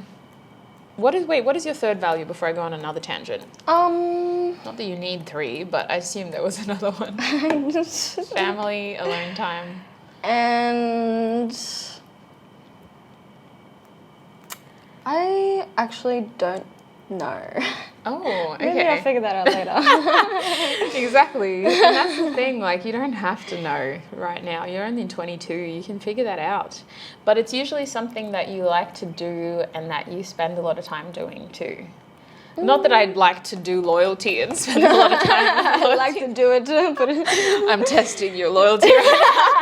what is your third value before I go on another tangent? Not that you need 3, but I assume there was another one. Family, alone time. And I actually don't know. Oh, okay. Maybe I'll figure that out later. Exactly. And that's the thing, like, you don't have to know right now. You're only 22, you can figure that out. But it's usually something that you like to do and that you spend a lot of time doing too. Not that I'd like to do loyalty and spend a lot of time on I loyalty. like to do it, but I'm testing your loyalty right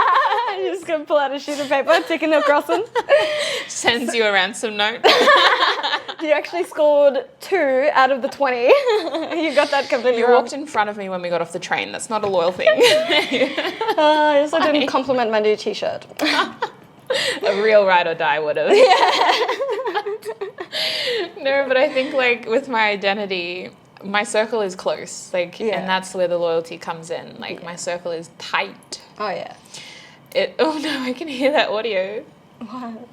you're just going to pull out a sheet of paper, ticking a crossing. now. Sends you a ransom note. You actually scored 2 out of the 20. You got that completely You wrong. walked in front of me when we got off the train. That's not a loyal thing. I also didn't compliment my new t-shirt. A real ride or die would have. No, but I think, like, with my identity, my circle is close. Like, Yeah. and that's where the loyalty comes in. Like, my circle is tight. Oh, yeah. Oh no, I can hear that audio.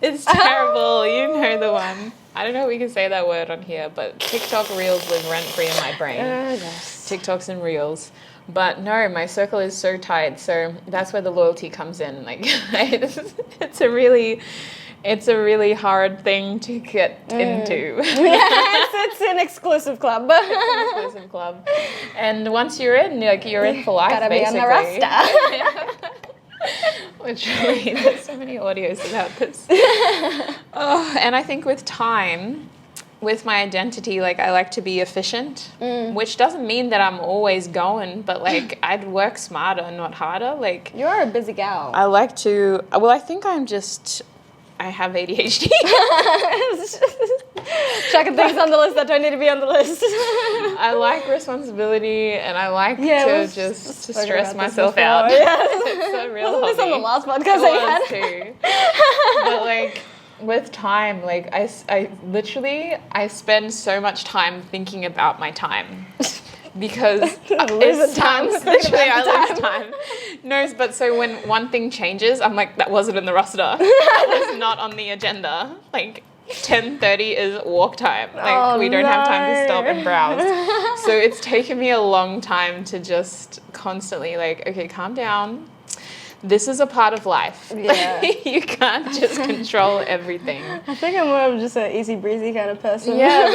It's terrible. You know the one. I don't know if we can say that word on here, but TikTok Reels live rent-free in my brain. Yes. TikToks and Reels. But no, my circle is so tight, so that's where the loyalty comes in. Like, it's a really hard thing to get into. It's an exclusive club. Exclusive club. And once you're in, like, you're in for life, Gotta basically. be on the roster. Literally, there's so many audios about this. Oh, and I think with time, with my identity, like, I like to be efficient, which doesn't mean that I'm always going, but, like, I'd work smarter, not harder. Like, You're a busy gal. I like to, well, I think I have ADHD. Checking things on the list that don't need to be on the list. I like responsibility, and I like Yeah, to we've just to spoken stress about this myself before, out. yeah. It's a real Wasn't this on the hobby. last podcast It I was had? too. But, like, with time, like, I spend so much time thinking about my time. Because Losing time. literally I lose time. No, but so when one thing changes, I'm like, that wasn't in the roster. That was not on the agenda. Like, 10:30 is walk time. Like, we don't have time to stop and browse. So it's taken me a long time to just constantly, like, okay, calm down. this is a part of life. Yeah. You can't just control everything. I think I'm more of just an easy breezy kind of person. Yeah,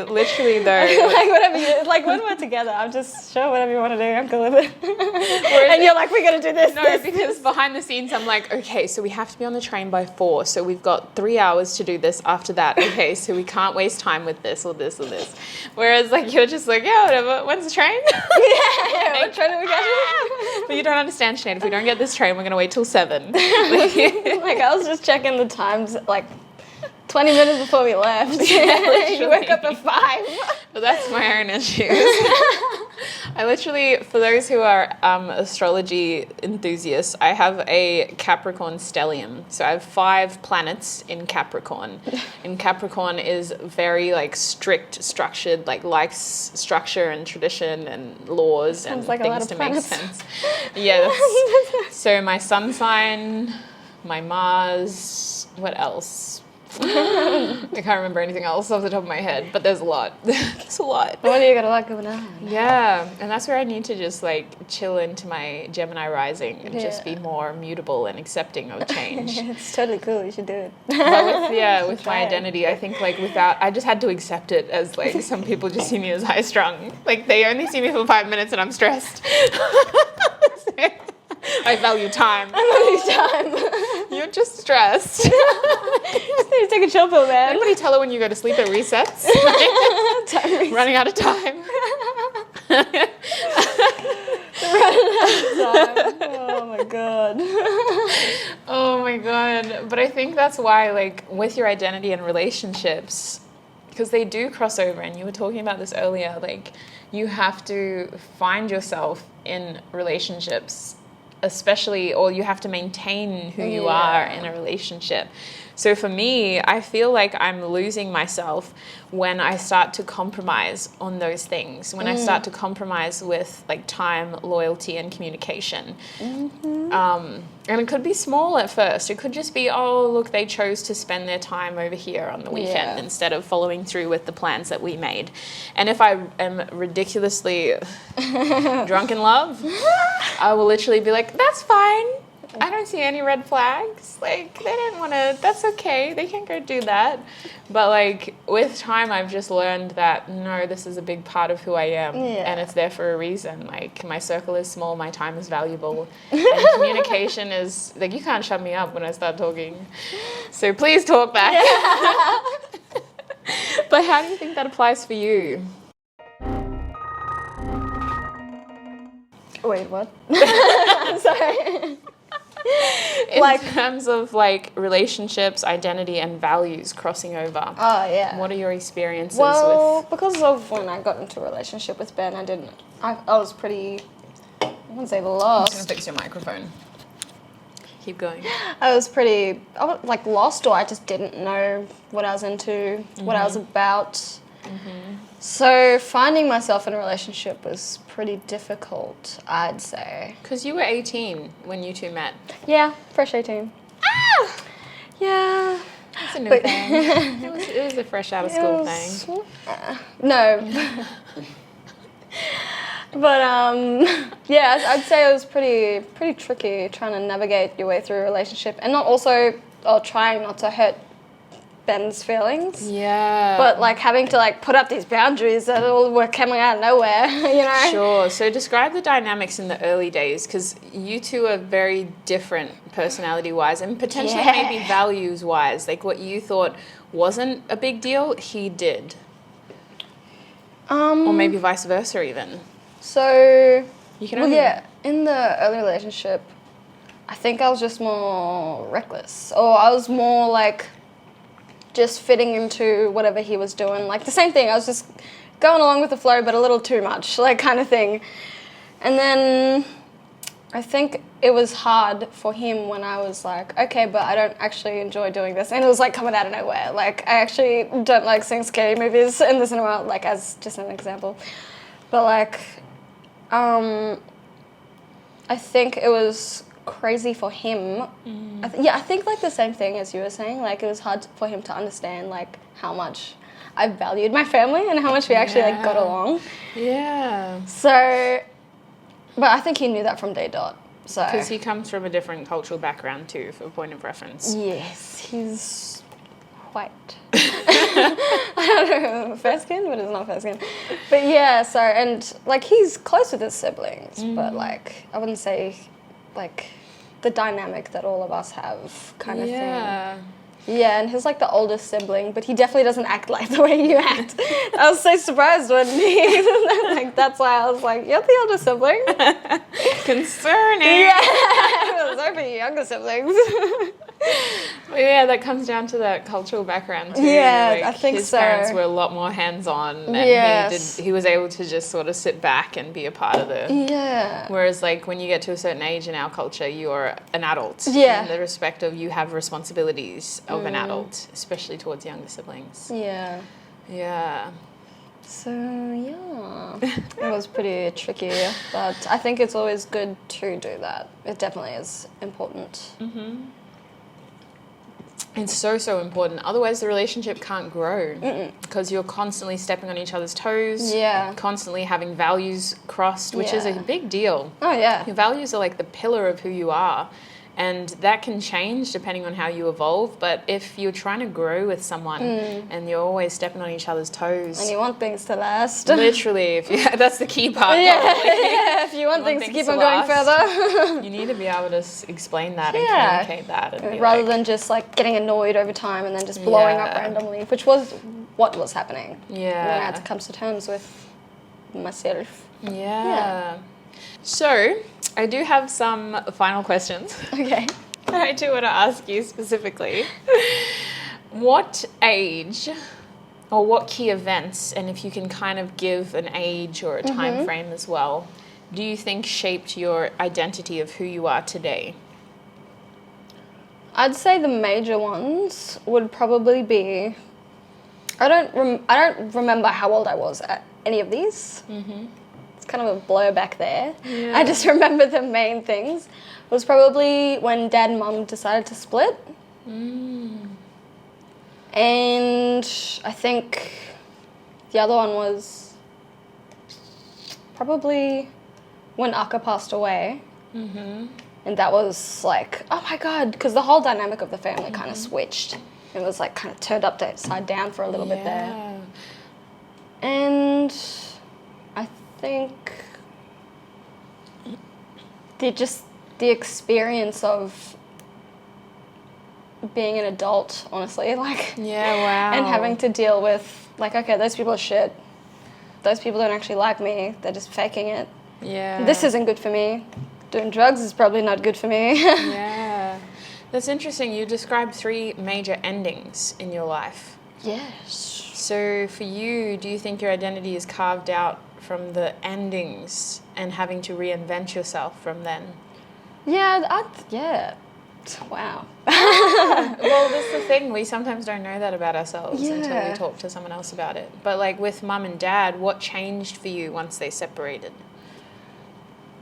literally though. Like whatever you, like when we're together, I'm just sure whatever you want to do, I'm cool with it. And you're like, we're gonna do this. No, this, because behind the scenes, I'm like, okay, so we have to be on the train by 4, so we've got 3 hours to do this after that. Okay, so we can't waste time with this or this or this. Whereas like you're just like, yeah, whatever. When's the train? yeah, what train are we catching? But you don't understand, Sinead. If we don't get this train, we're gonna wait till 7. Like I was just checking the times, like 20 minutes before we left. Yeah, you woke up at 5. But that's my own issues. I literally, for those who are astrology enthusiasts, I have a Capricorn stellium. So I have 5 planets in Capricorn. And Capricorn is very like strict, structured, like likes structure and tradition and laws and like things to make sense. Yeah. So my sun sign, my Mars, what else? I can't remember anything else off the top of my head, but there's a lot. There's a lot. What do you got a lot going on? Yeah, and that's where I need to just like chill into my Gemini rising and just be more mutable and accepting of change. It's totally cool. You should do it. But with my identity, I think like I just had to accept it as like some people just see me as high strung. Like they only see me for 5 minutes and I'm stressed. I value time. You're just stressed. Just need to take a chill pill, man. Anybody tell her when you go to sleep it resets? Running out of time. Oh my god. Oh my god. But I think that's why, like, with your identity and relationships, because they do cross over, and you were talking about this earlier, like, you have to find yourself in relationships, especially, or you have to maintain who you are in a relationship. So for me, I feel like I'm losing myself when I start to compromise on those things, when I start to compromise with like time, loyalty, and communication. And it could be small at first. It could just be, oh, look, they chose to spend their time over here on the weekend instead of following through with the plans that we made. And if I am ridiculously drunk in love, I will literally be like, that's fine. I don't see any red flags. Like, they didn't want to, that's okay. They can go do that. But, like, with time, I've just learned that, no, this is a big part of who I am. And it's there for a reason. Like, my circle is small, my time is valuable. And communication is, like, you can't shut me up when I start talking. So please talk back. But how do you think that applies for you? Wait, what? Sorry. In terms of like relationships, identity, and values crossing over. Oh yeah. What are your experiences with? Because of when I got into a relationship with Ben, I was pretty, I wouldn't say lost. I'm just gonna fix your microphone. Keep going. I was like lost, or I just didn't know what I was into, what I was about. So finding myself in a relationship was pretty difficult, I'd say. Because you were 18 when you two met. Yeah, fresh 18. Ah! Yeah. That's a new thing. It was a fresh out of school thing. No. But yeah, I'd say it was pretty tricky trying to navigate your way through a relationship, and trying not to hurt Ben's feelings. Yeah. But like having to like put up these boundaries that all were coming out of nowhere, you know? Sure. So describe the dynamics in the early days, because you two are very different personality-wise and potentially maybe values-wise. Like what you thought wasn't a big deal, he did. Or maybe vice versa even. So, you can in the early relationship, I think I was just more reckless, or I was more like just fitting into whatever he was doing. Like the same thing, I was just going along with the flow, but a little too much, like kind of thing. And then I think it was hard for him when I was like, okay, but I don't actually enjoy doing this. And it was like coming out of nowhere. Like I actually don't like seeing scary movies in the cinema, like as just an example. But like, I think it was crazy for him. I think like the same thing as you were saying, like it was hard for him to understand like how much I valued my family and how much we actually like got along. Yeah. So, but I think he knew that from day dot. So Because he comes from a different cultural background too, for a point of reference. yes, he's white. I don't know, fair skin, but it's not fair skin. But yeah, so, and like he's close with his siblings, but like I wouldn't say like the dynamic that all of us have kind of thing. Yeah, and he's like the oldest sibling, but he definitely doesn't act like the way you act. I was so surprised when he, like, that's why I was like, you're the older sibling. Concerning. Yeah, sorry for you younger siblings. Well, yeah, that comes down to that cultural background too. Yeah, like, I think his so. parents were a lot more hands-on, and Yes. he was able to just sort of sit back and be a part of the. Yeah. Whereas, like, when you get to a certain age in our culture, you're an adult. Yeah. In the respect of you have responsibilities of an adult, especially towards younger siblings. Yeah. Yeah. So, yeah. It was pretty tricky, but I think it's always good to do that. It definitely is important. It's so important. Otherwise, the relationship can't grow because you're constantly stepping on each other's toes. Yeah. Constantly having values crossed, which is a Yeah. big deal. Oh, yeah. Your values are like the pillar of who you are. And that can change depending on how you evolve. But if you're trying to grow with someone and you're always stepping on each other's toes, And you want things to last. literally, that's the key part. Yeah, Probably. yeah, if you want things to keep on going further. You need to be able to explain that and Yeah. communicate that. And be Rather like, than just like getting annoyed over time and then just blowing up Yeah. randomly, which was what was happening. And then I had yeah. to come to terms with myself. Yeah. So, I do have some final questions. Okay. I do want to ask you specifically. What age or what key events, and if you can kind of give an age or a time frame as well, do you think shaped your identity of who you are today? I'd say the major ones would probably be. I don't remember how old I was at any of these. It's kind of a blur back there. Yeah. I just remember the main things. It was probably when Dad and Mum decided to split. And I think the other one was probably when Akka passed away. And that was like, oh my God, because the whole dynamic of the family kind of switched. It was like kind of turned upside down for a little bit there. And I think the experience of being an adult, honestly, like, Yeah, wow. and having to deal with, like, okay, those people are shit. Those people don't actually like me. They're just faking it. Yeah. This isn't good for me. Doing drugs is probably not good for me. Yeah. That's interesting. You described 3 major endings in your life. Yes. So for you, do you think your identity is carved out from the endings and having to reinvent yourself from then? Yeah, yeah. Wow. Well, that's the thing. We sometimes don't know that about ourselves until Yeah. we talk to someone else about it. But like with Mum and Dad, what changed for you once they separated?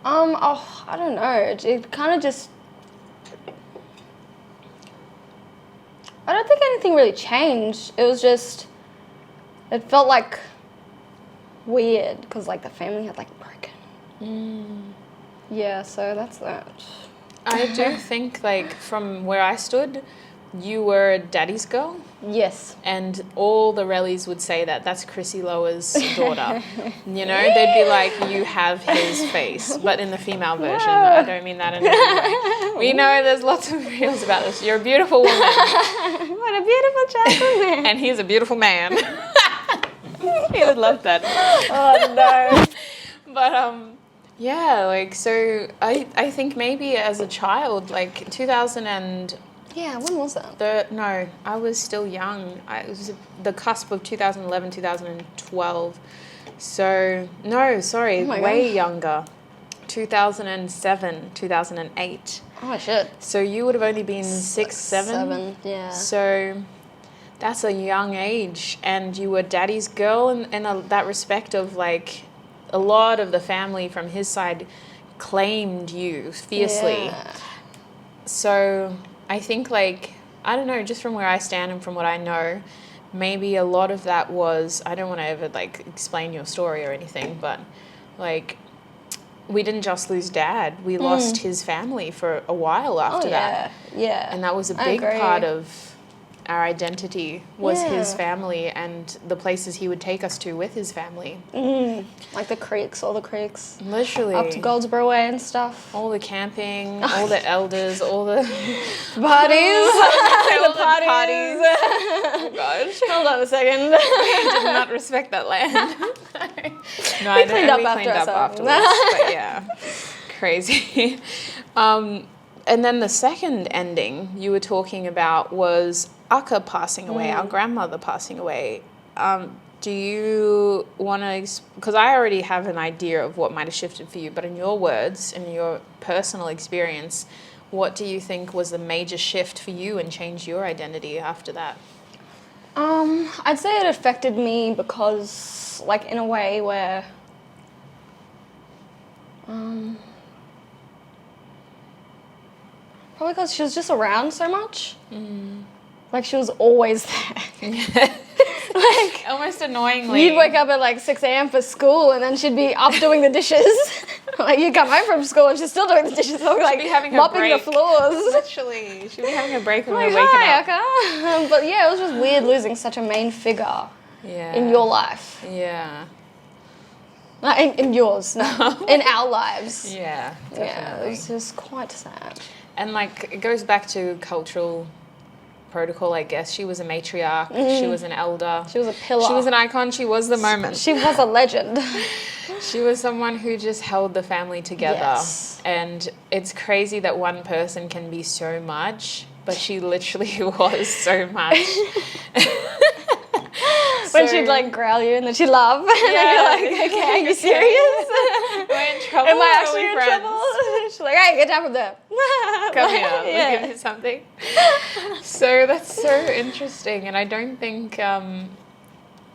I don't know. It kind of just. I don't think anything really changed. It was just. It felt like weird because like the family had like broken. Yeah, so that's that. I do think like from where I stood, you were a daddy's girl. Yes. And all the rallies would say that that's Chrissy Lower's daughter. You know, they'd be like, you have his face. But in the female version, I don't mean that in any way. We know there's lots of reels about this. You're a beautiful woman. What a beautiful gentleman. And he's a beautiful man. He would love that. Oh no. But yeah, like, so I think maybe as a child, like 2000 and... Yeah, when was that? No, I was still young. It was the cusp of 2011, 2012. So, no, sorry, Oh my way God. younger. 2007, 2008. Oh shit. So you would have only been 6, 7? 7, yeah. So that's a young age. And you were daddy's girl in that respect of like a lot of the family from his side claimed you fiercely. Yeah. So I think, like, I don't know, just from where I stand and from what I know, maybe a lot of that was, I don't want to ever, like, explain your story or anything, but, like, we didn't just lose Dad, we lost his family for a while after that. Yeah. And that was a I big agree. part of our identity was his Yeah. family and the places he would take us to with his family. Like the creeks, all the creeks. Literally. Up to Goldsboro Way and stuff. All the camping, all the elders, all the Parties. all the parties. Oh gosh. Hold on a second. I did not respect that land. No, I cleaned up after ourselves. But yeah, crazy. And then the second ending you were talking about was Akka passing away, our grandmother passing away. Do you want to, because I already have an idea of what might have shifted for you, but in your words, in your personal experience, what do you think was the major shift for you and changed your identity after that? I'd say it affected me because, like, in a way where, probably because she was just around so much. Like, she was always there. Like, Almost annoyingly. you'd wake up at like 6 a.m. for school and then she'd be up doing the dishes. Like, you'd come home from school and she's still doing the dishes. Or, like, be having a mopping the break. floors. Literally. She'd be having a break when Like, we're waking hi, up. Akka. But yeah, it was just weird losing such a main figure Yeah. in your life. Yeah. In yours, no. In our lives. Yeah, definitely. Yeah, it was just quite sad. And like it goes back to cultural protocol, I guess. She was a matriarch, she was an elder. She was a pillar. She was an icon, she was the moment. She was a legend. She was someone who just held the family together. Yes. And it's crazy that one person can be so much, but she literally was so much. When she'd like growl you and then she'd laugh. And then you're like, okay, are you serious? We're in trouble. Am I Are actually we in friends? trouble? She's like, hey, get down from there. Come here, let Yeah. me give you something. So that's so interesting, and I don't think, I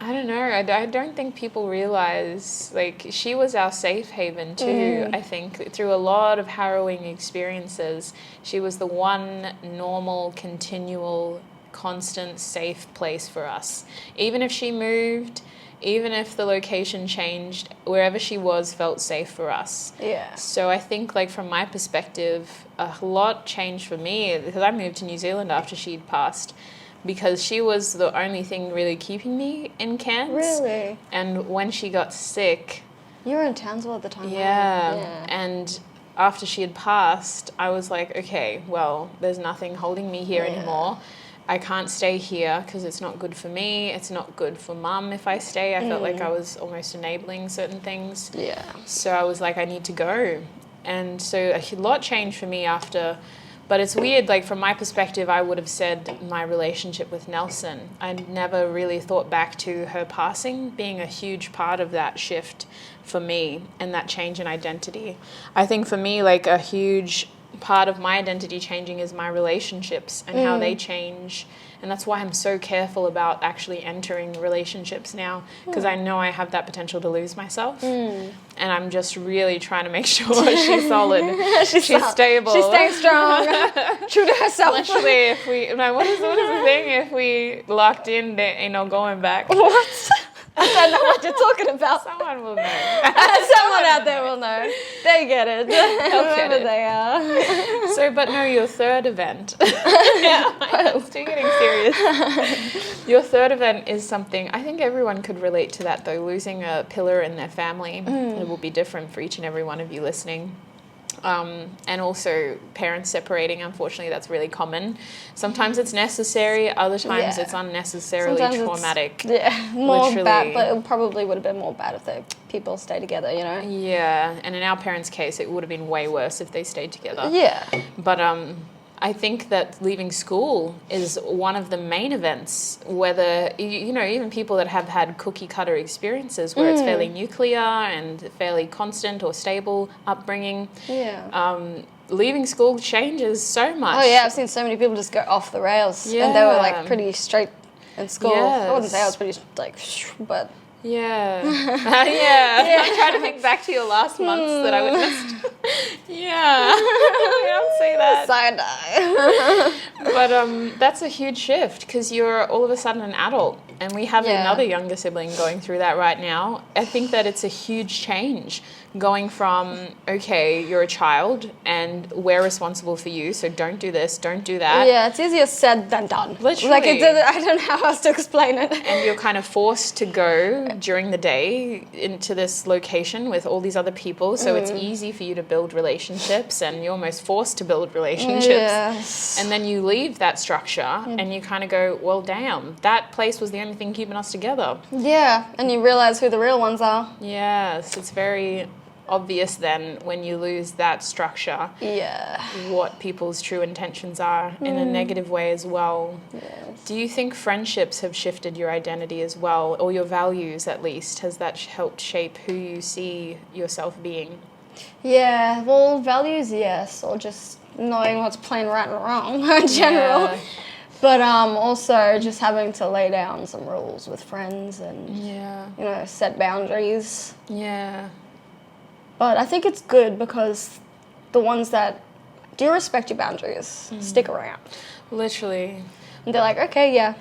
don't know, I don't think people realize, like, she was our safe haven too, I think, through a lot of harrowing experiences. She was the one normal, continual, constant, safe place for us. Even if she moved, even if the location changed, wherever she was felt safe for us. Yeah. So I think, like, from my perspective, a lot changed for me because I moved to New Zealand after she'd passed because she was the only thing really keeping me in Cairns. Really? And when she got sick, You were in Townsville at the time, yeah, right? Yeah. and after she had passed, I was like, okay, well, there's nothing holding me here anymore. I can't stay here because it's not good for me. It's not good for Mum if I stay. I felt like I was almost enabling certain things. Yeah. So I was like, I need to go. And so a lot changed for me after. But it's weird, like from my perspective, I would have said my relationship with Nelson. I never really thought back to her passing being a huge part of that shift for me and that change in identity. I think for me, like a huge part of my identity changing is my relationships and how they change. And that's why I'm so careful about actually entering relationships now, because I know I have that potential to lose myself. And I'm just really trying to make sure she's solid. She's stable. She's staying strong. True to herself. Literally, if we, no, what is the thing? If we locked in, there ain't no going back. What? I don't know what you're talking about. Someone will know. Someone out there will know. They get it. Whoever it. they are. So, but no, your third event. I'm still getting serious. Your third event is something, I think everyone could relate to that though, losing a pillar in their family. It will be different for each and every one of you listening. And also parents separating, unfortunately, that's really common. Sometimes it's necessary, other times it's unnecessarily traumatic. More Literally. bad, but it probably would have been more bad if the people stay together, you know? Yeah, and in our parents' case, it would have been way worse if they stayed together. Yeah. But I think that leaving school is one of the main events, whether, you know, even people that have had cookie cutter experiences where it's fairly nuclear and fairly constant or stable upbringing. Yeah. Leaving school changes so much. Oh yeah, I've seen so many people just go off the rails, and they were like pretty straight in school. I wouldn't say I was pretty like, but yeah. I'm trying to think back to your last months that I witnessed. Yeah. We don't say that. Side-eye. But that's a huge shift because you're all of a sudden an adult And we have another younger sibling going through that right now. I think that it's a huge change going from, okay, you're a child and we're responsible for you, so don't do this, don't do that. Yeah, it's easier said than done. Literally. Like, I don't know how else to explain it. And you're kind of forced to go during the day into this location with all these other people, so it's easy for you to build relationships, and you're almost forced to build relationships. Yes. And then you leave that structure and you kind of go, well, damn, that place was the only thing keeping us together. Yeah, and you realize who the real ones are. Yes, it's very obvious then when you lose that structure what people's true intentions are in a negative way as well. Yes. Do you think friendships have shifted your identity as well, or your values at least? Has that helped shape who you see yourself being? Yeah, well, values, yes, or just knowing what's plain right and wrong in general. Yeah. But also just having to lay down some rules with friends and, you know, set boundaries. Yeah. But I think it's good because the ones that do respect your boundaries stick around. Literally. And they're like, okay, yeah,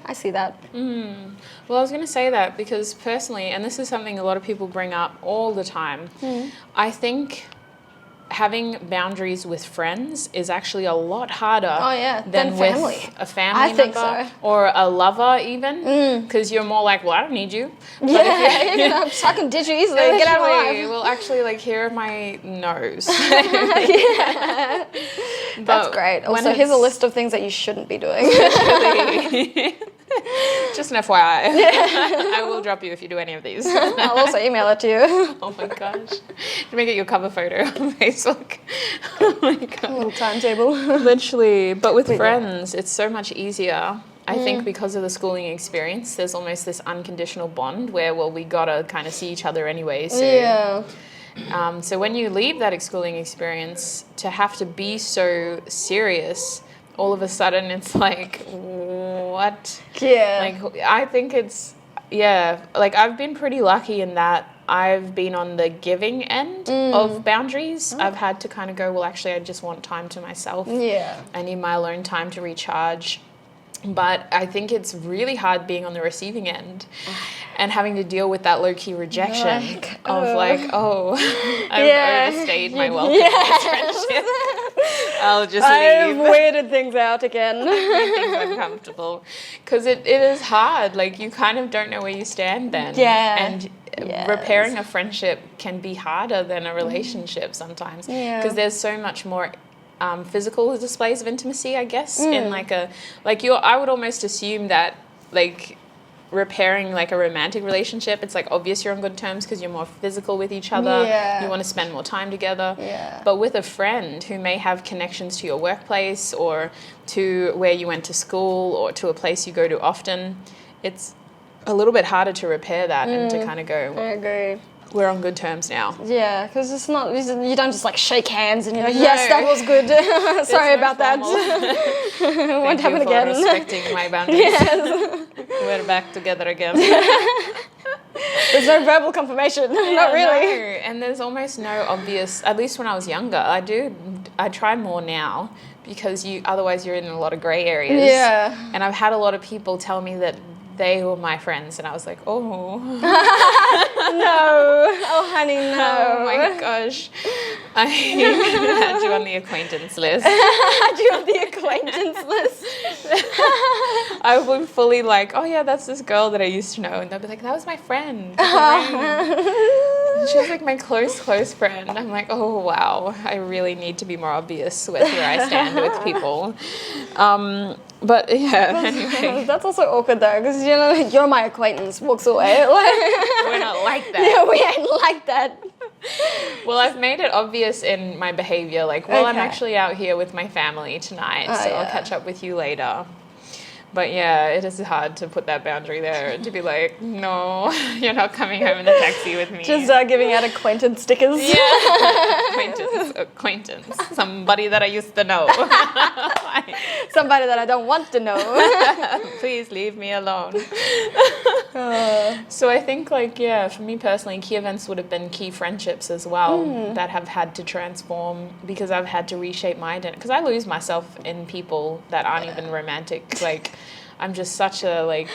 I see that. Well, I was going to say that because personally, and this is something a lot of people bring up all the time, I think having boundaries with friends is actually a lot harder than with family. A family I think member so. or a lover even, because you're more like, well, I don't need you. But I can ditch you easily. Get out of my life. Well, actually, like, here are my no's. That's great. Also, here's a list of things that you shouldn't be doing. Just an FYI. I will drop you if you do any of these. I'll also email it to you. Oh my gosh. To make it your cover photo on Facebook. Oh my god. A little timetable. Literally. But with friends, it's so much easier. I think because of the schooling experience, there's almost this unconditional bond where, well, we gotta kind of see each other anyway. So, so when you leave that schooling experience, to have to be so serious, all of a sudden it's like, what? Yeah. Like, I think it's, like, I've been pretty lucky in that I've been on the giving end of boundaries. I've had to kind of go, well, actually, I just want time to myself. Yeah. I need my alone time to recharge. But I think it's really hard being on the receiving end and having to deal with that low-key rejection I've overstayed my welcome in this friendship. I'll just leave. I've weirded things out again. Things uncomfortable. Because it is hard. Like, you kind of don't know where you stand then. Yeah. And repairing a friendship can be harder than a relationship sometimes. Because there's so much more physical displays of intimacy, I guess, in I would almost assume that, like, repairing like a romantic relationship, it's like obvious you're on good terms because you're more physical with each other. You want to spend more time together. But with a friend who may have connections to your workplace or to where you went to school or to a place you go to often, it's a little bit harder to repair that and to kind of go, I agree. We're on good terms now. Yeah, because it's not, you don't just like shake hands and you're like, yes, that was good. Sorry about that. Won't happen again. Thank you for respecting my boundaries. Yes. We're back together again. There's no verbal confirmation. Not really. No. And there's almost no obvious, at least when I was younger, I try more now because otherwise you're in a lot of grey areas. Yeah. And I've had a lot of people tell me that they were my friends, and I was like, oh. No. Oh, honey, no. Oh my gosh. I had you on the acquaintance list. Had you on the acquaintance list? I would fully like, oh yeah, that's this girl that I used to know. And they'll be like, that was my friend. She was like my close friend. I'm like, oh wow, I really need to be more obvious with where I stand with people. But yeah, anyway. That's also awkward though, because you know, you're my acquaintance, walks away. We're not like that. Yeah, we ain't like that. Well, I've made it obvious in my behavior, like, well, I'm actually out here with my family tonight, so I'll catch up with you later. But yeah, it is hard to put that boundary there, to be like, no, you're not coming home in the taxi with me. Just giving out acquaintance stickers. Yeah, acquaintance. Somebody that I used to know. Somebody that I don't want to know. Please leave me alone. So I think, like, yeah, for me personally, key events would have been key friendships as well that have had to transform because I've had to reshape my identity. Because I lose myself in people that aren't even romantic. Like, I'm just such a like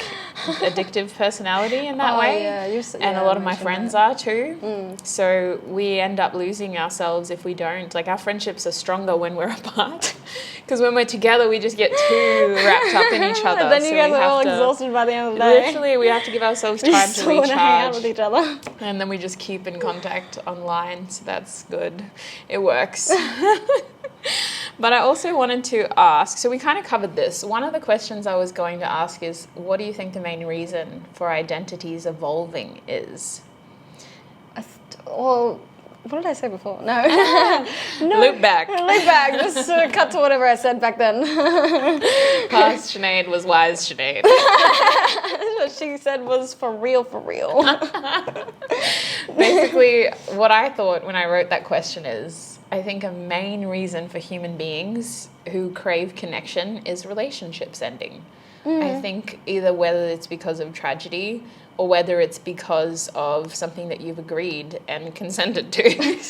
addictive personality in that way. Yeah, and a lot of my friends are too. So we end up losing ourselves if we don't. Like our friendships are stronger when we're apart. Because when we're together, we just get too wrapped up in each other. And then you guys are all exhausted by the end of the day. Literally, we have to give ourselves time You to still want to hang out recharge. with each other. And then we just keep in contact online. So that's good. It works. But I also wanted to ask, so we kind of covered this. One of the questions I was going to ask is, what do you think the main reason for identities evolving is? Well, what did I say before? No. Loop back. Loop back. Just cut to whatever I said back then. Past Sinead was wise Sinead. What she said was for real, for real. Basically, what I thought when I wrote that question is, I think a main reason for human beings who crave connection is relationships ending. I think either whether it's because of tragedy or whether it's because of something that you've agreed and consented to.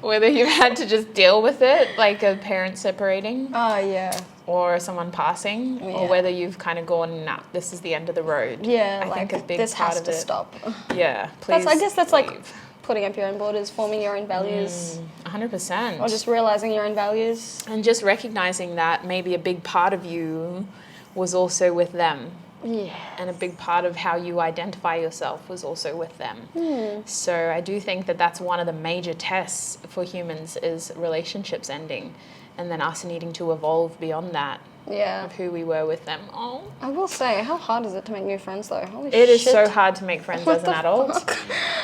Whether you've had to just deal with it, like a parent separating. Oh, yeah. Or someone passing, or whether you've kind of gone, nah, this is the end of the road. Yeah, I think a big this part has of to it. stop. Yeah, please. I guess that's like leave. putting up your own borders, forming your own values. 100%. Or just realizing your own values. And just recognizing that maybe a big part of you was also with them. Yeah. And a big part of how you identify yourself was also with them. So I do think that that's one of the major tests for humans is relationships ending and then us needing to evolve beyond that Yeah. of who we were with them. Oh, I will say, how hard is it to make new friends though? Holy it is shit. so hard to make friends What as an the adult. fuck?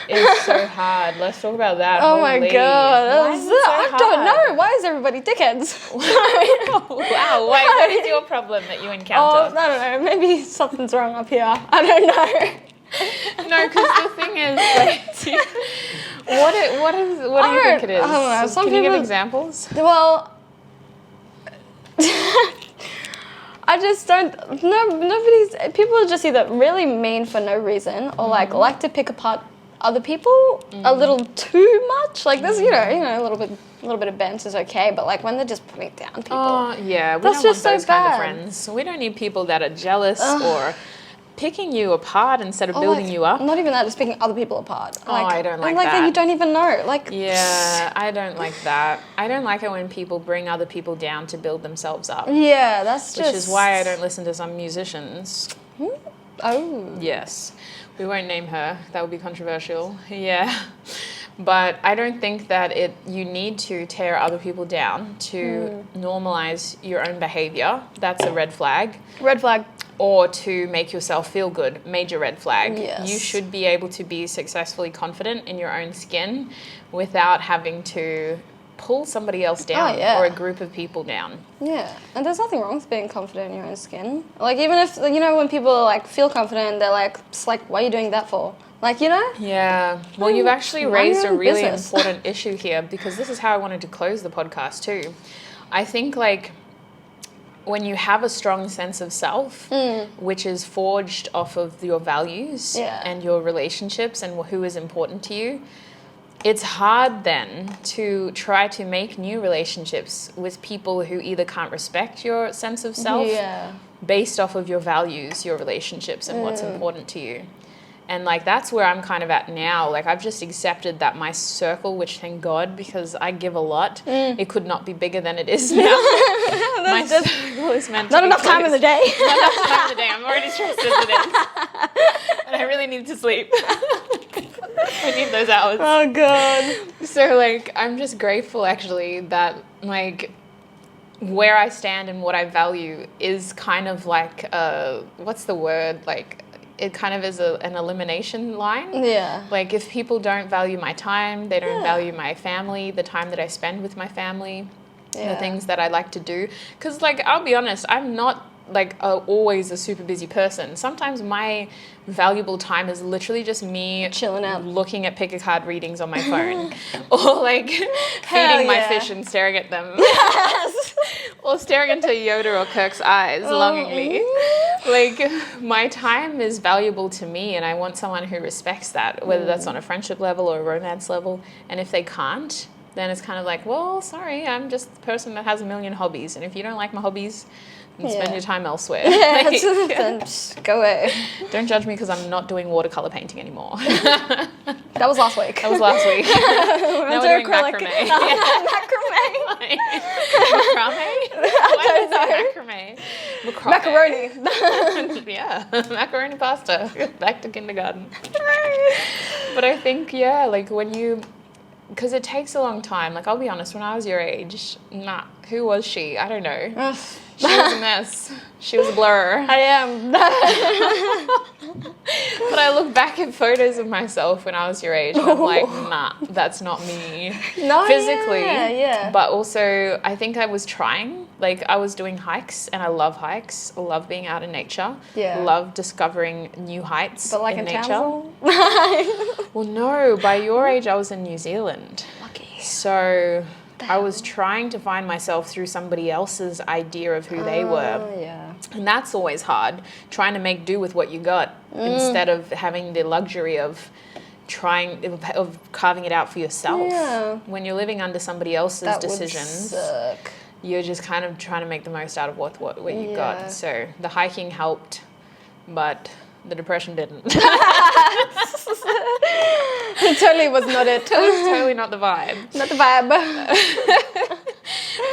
It's so hard. Let's talk about that. Oh my Holy. god. Why is it so I don't hard? know. Why is everybody dickheads? Wow. Wait, what is your problem that you Oh, encounter? I don't know. Maybe something's wrong up here. I don't know. No, because the thing is, like, what do you think it is? I don't know. Some Can you give people- examples? Well, I just don't. People are just either really mean for no reason or like to pick apart other people a little too much. Like there's, a little bit of bent is okay, but like when they're just putting down people. Oh, yeah. We That's don't just want those so kind of bad. friends. We don't need people that are jealous or picking you apart instead of building you up. Not even that, just picking other people apart. I don't like and like that. you don't even know. Like Yeah, I don't like that. I don't like it when people bring other people down to build themselves up. yeah, that's just. Which is why I don't listen to some musicians. Oh. Yes. We won't name her. That would be controversial. Yeah. But I don't think that you need to tear other people down to normalize your own behavior. That's a red flag. Red flag. Or to make yourself feel good. Major red flag. Yes. You should be able to be successfully confident in your own skin without having to pull somebody else down or a group of people down. Yeah, and there's nothing wrong with being confident in your own skin. Like even if when people like feel confident, they're like, it's like, why are you doing that for? Like Yeah. Well, you've actually mind raised your a own really business. important issue here because this is how I wanted to close the podcast too. I think like when you have a strong sense of self, which is forged off of your values and your relationships and who is important to you, it's hard then to try to make new relationships with people who either can't respect your sense of self based off of your values, your relationships, and what's important to you. And like that's where I'm kind of at now. Like I've just accepted that my circle, which thank God, because I give a lot, it could not be bigger than it is now. My circle is meant to not be enough time in the day. Not enough time in the day. I'm already stressed as it is. And I really need to sleep. I need those hours. Oh god. So like I'm just grateful actually that like where I stand and what I value is kind of like what's the word, like it kind of is an elimination line. Yeah. Like if people don't value my time, they don't value my family, the time that I spend with my family, the things that I like to do. Because like I'll be honest, I'm not like always a super busy person. Sometimes my valuable time is literally just me chilling out, looking at pick a card readings on my phone or like feeding my fish and staring at them. Yes. Or staring into Yoda or Kirk's eyes longingly. Like my time is valuable to me and I want someone who respects that, whether that's on a friendship level or a romance level. And if they can't, then it's kind of like, well, sorry, I'm just the person that has a million hobbies. And if you don't like my hobbies, and spend your time elsewhere. Yeah, then just go away. Don't judge me because I'm not doing watercolor painting anymore. That was last week. That was last week. Now we're doing macrame. Macrame. Macrame? I don't know. Macrame. Yeah, macaroni pasta. Back to kindergarten. But I think, yeah, like when you, because it takes a long time. Like, I'll be honest, when I was your age, who was she? I don't know. She was a mess. She was a blur. I am. But I look back at photos of myself when I was your age and I'm like, that's not me. No, physically. Yeah. But also, I think I was trying. Like, I was doing hikes, and I love hikes. I love being out in nature. Yeah. Love discovering new heights But like in in nature. Townsville? Well, no. By your age, I was in New Zealand. Lucky. So I was trying to find myself through somebody else's idea of who they were. Yeah. And that's always hard, trying to make do with what you got instead of having the luxury of carving it out for yourself. Yeah. When you're living under somebody else's That decisions, would suck. you're just kind of trying to make the most out of what you Yeah. got. So the hiking helped, but the depression didn't. It totally was not it. It was totally not the vibe. Not the vibe.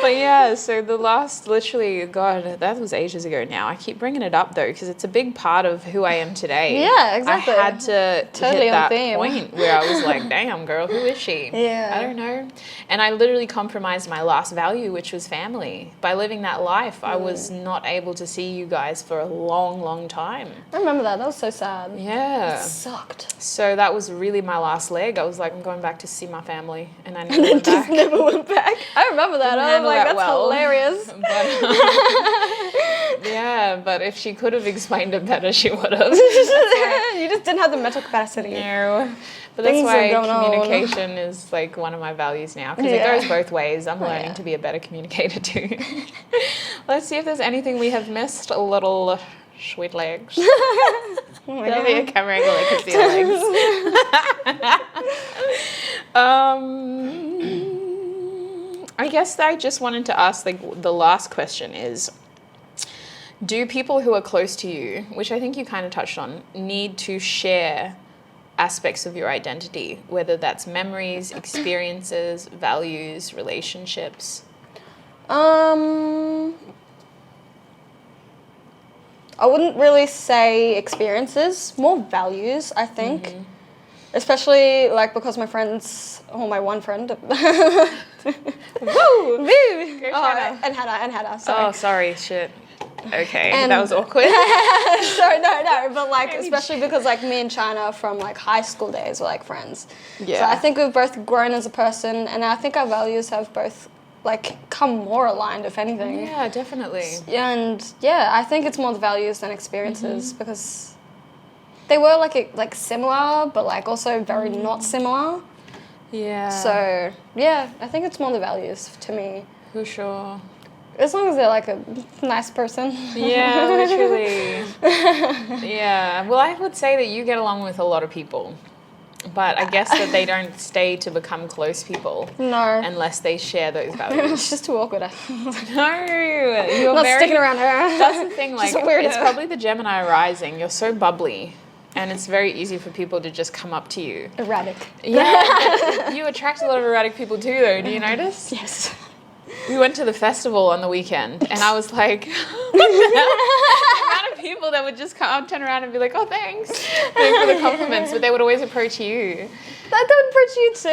But yeah, so the last, literally, God, that was ages ago now. I keep bringing it up though, because it's a big part of who I am today. Yeah, exactly. I had to Totally hit on that theme. point where I was like, damn, girl, who is she? Yeah. I don't know. And I literally compromised my last value, which was family. By living that life, I was not able to see you guys for a long, long time. I remember that. That was so sad. Yeah. It sucked. So that was really my last leg. I was like, I'm going back to see my family. And I never went back. Never went back. I remember that. I was handle like, that that's well. hilarious. But, yeah, but if she could have explained it better, she would have. You just didn't have the mental capacity. No. But that's Things are why going on. communication is like one of my values now, because Yeah. it goes both ways. I'm learning yeah. to be a better communicator too. Let's see if there's anything we have missed. A little sweet legs. There'll be a camera angle I can see the legs. I guess I just wanted to ask, like, the last question is, do people who are close to you, which I think you kind of touched on, need to share aspects of your identity, whether that's memories, experiences, values, relationships? I wouldn't really say experiences, more values, I think. Mm-hmm. Especially like because my friends, or my one friend. Woo! Go And Hannah, sorry. Oh, sorry, shit. Okay, And- that was awkward. Sorry, no, but like especially because like me and China from like high school days were like friends. Yeah. So I think we've both grown as a person, and I think our values have both like come more aligned, if anything. Yeah, definitely. And yeah, I think it's more the values than experiences Mm-hmm. because they were like similar, but like also very not similar. Yeah. So yeah, I think it's more the values to me. For sure. As long as they're like a nice person. Yeah, literally. Yeah. Well, I would say that you get along with a lot of people, but I guess that they don't stay to become close people No. unless they share those values. It's just too awkward. No, you're Not very. sticking around her. That's the thing. Like, She's a weirdo. it's probably the Gemini rising. You're so bubbly, and it's very easy for people to just come up to you. Erratic. Yeah. You attract a lot of erratic people too, though. Do you notice? Yes. We went to the festival on the weekend, and I was like, the amount of people that would just come, turn around and be like, oh, thanks for the compliments, but they would always approach you. That would approach you too.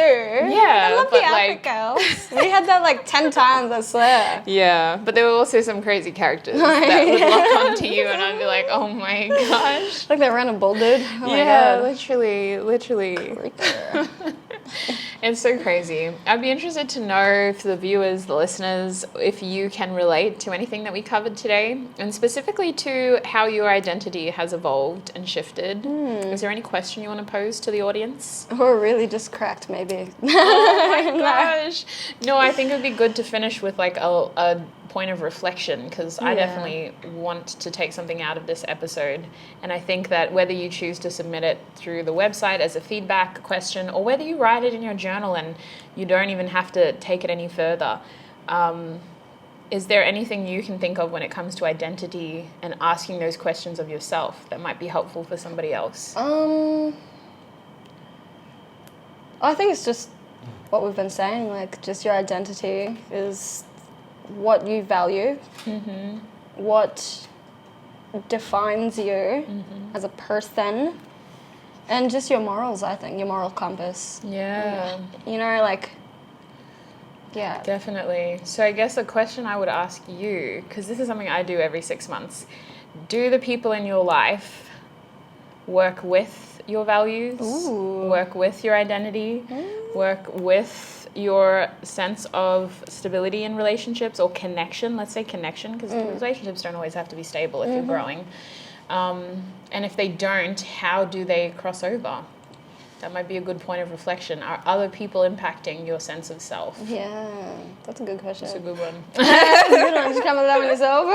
Yeah, I love but the like- girls. We had that like 10 times, I swear. Yeah, but there were also some crazy characters that would lock onto you, and I'd be like, oh my gosh. Like that random bull dude. Oh my Yeah, god. literally. It's so crazy. I'd be interested to know if the viewers, the listeners, if you can relate to anything that we covered today, and specifically to how your identity has evolved and shifted. Is there any question you want to pose to the audience? Or really just cracked, maybe. Oh my gosh. No, I think it would be good to finish with like a point of reflection, because I Yeah. definitely want to take something out of this episode, and I think that whether you choose to submit it through the website as a feedback question, or whether you write it in your journal and you don't even have to take it any further, is there anything you can think of when it comes to identity and asking those questions of yourself that might be helpful for somebody else? I think it's just what we've been saying, like just your identity is what you value, what defines you as a person, and just your morals, I think, your moral compass. Yeah. You know, like, yeah. Definitely. So I guess a question I would ask you, because this is something I do every 6 months, do the people in your life work with your values, work with your identity, work with your sense of stability in relationships or connection? Let's say connection, because relationships don't always have to be stable if you're growing. And if they don't, how do they cross over? That might be a good point of reflection. Are other people impacting your sense of self? Yeah, that's a good question. That's a good one. That's a good one. Did you come up with that one yourself?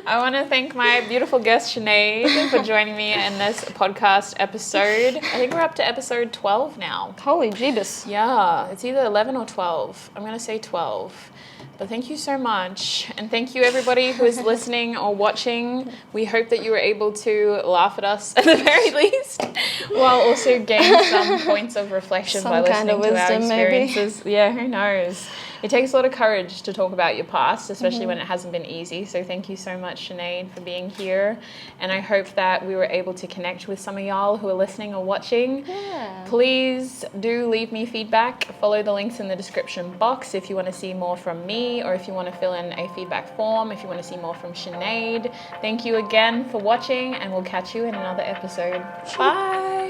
I want to thank my beautiful guest, Sinead, for joining me in this podcast episode. I think we're up to episode 12 now. Holy Jeebus. Yeah, it's either 11 or 12. I'm going to say 12. But thank you so much. And thank you, everybody who is listening or watching. We hope that you were able to laugh at us at the very least, while also gain some points of reflection by listening to our experiences. Maybe. Yeah, who knows? It takes a lot of courage to talk about your past, especially when it hasn't been easy. So thank you so much, Sinead, for being here. And I hope that we were able to connect with some of y'all who are listening or watching. Yeah. Please do leave me feedback. Follow the links in the description box if you want to see more from me, or if you want to fill in a feedback form, if you want to see more from Sinead. Thank you again for watching, and we'll catch you in another episode. Bye.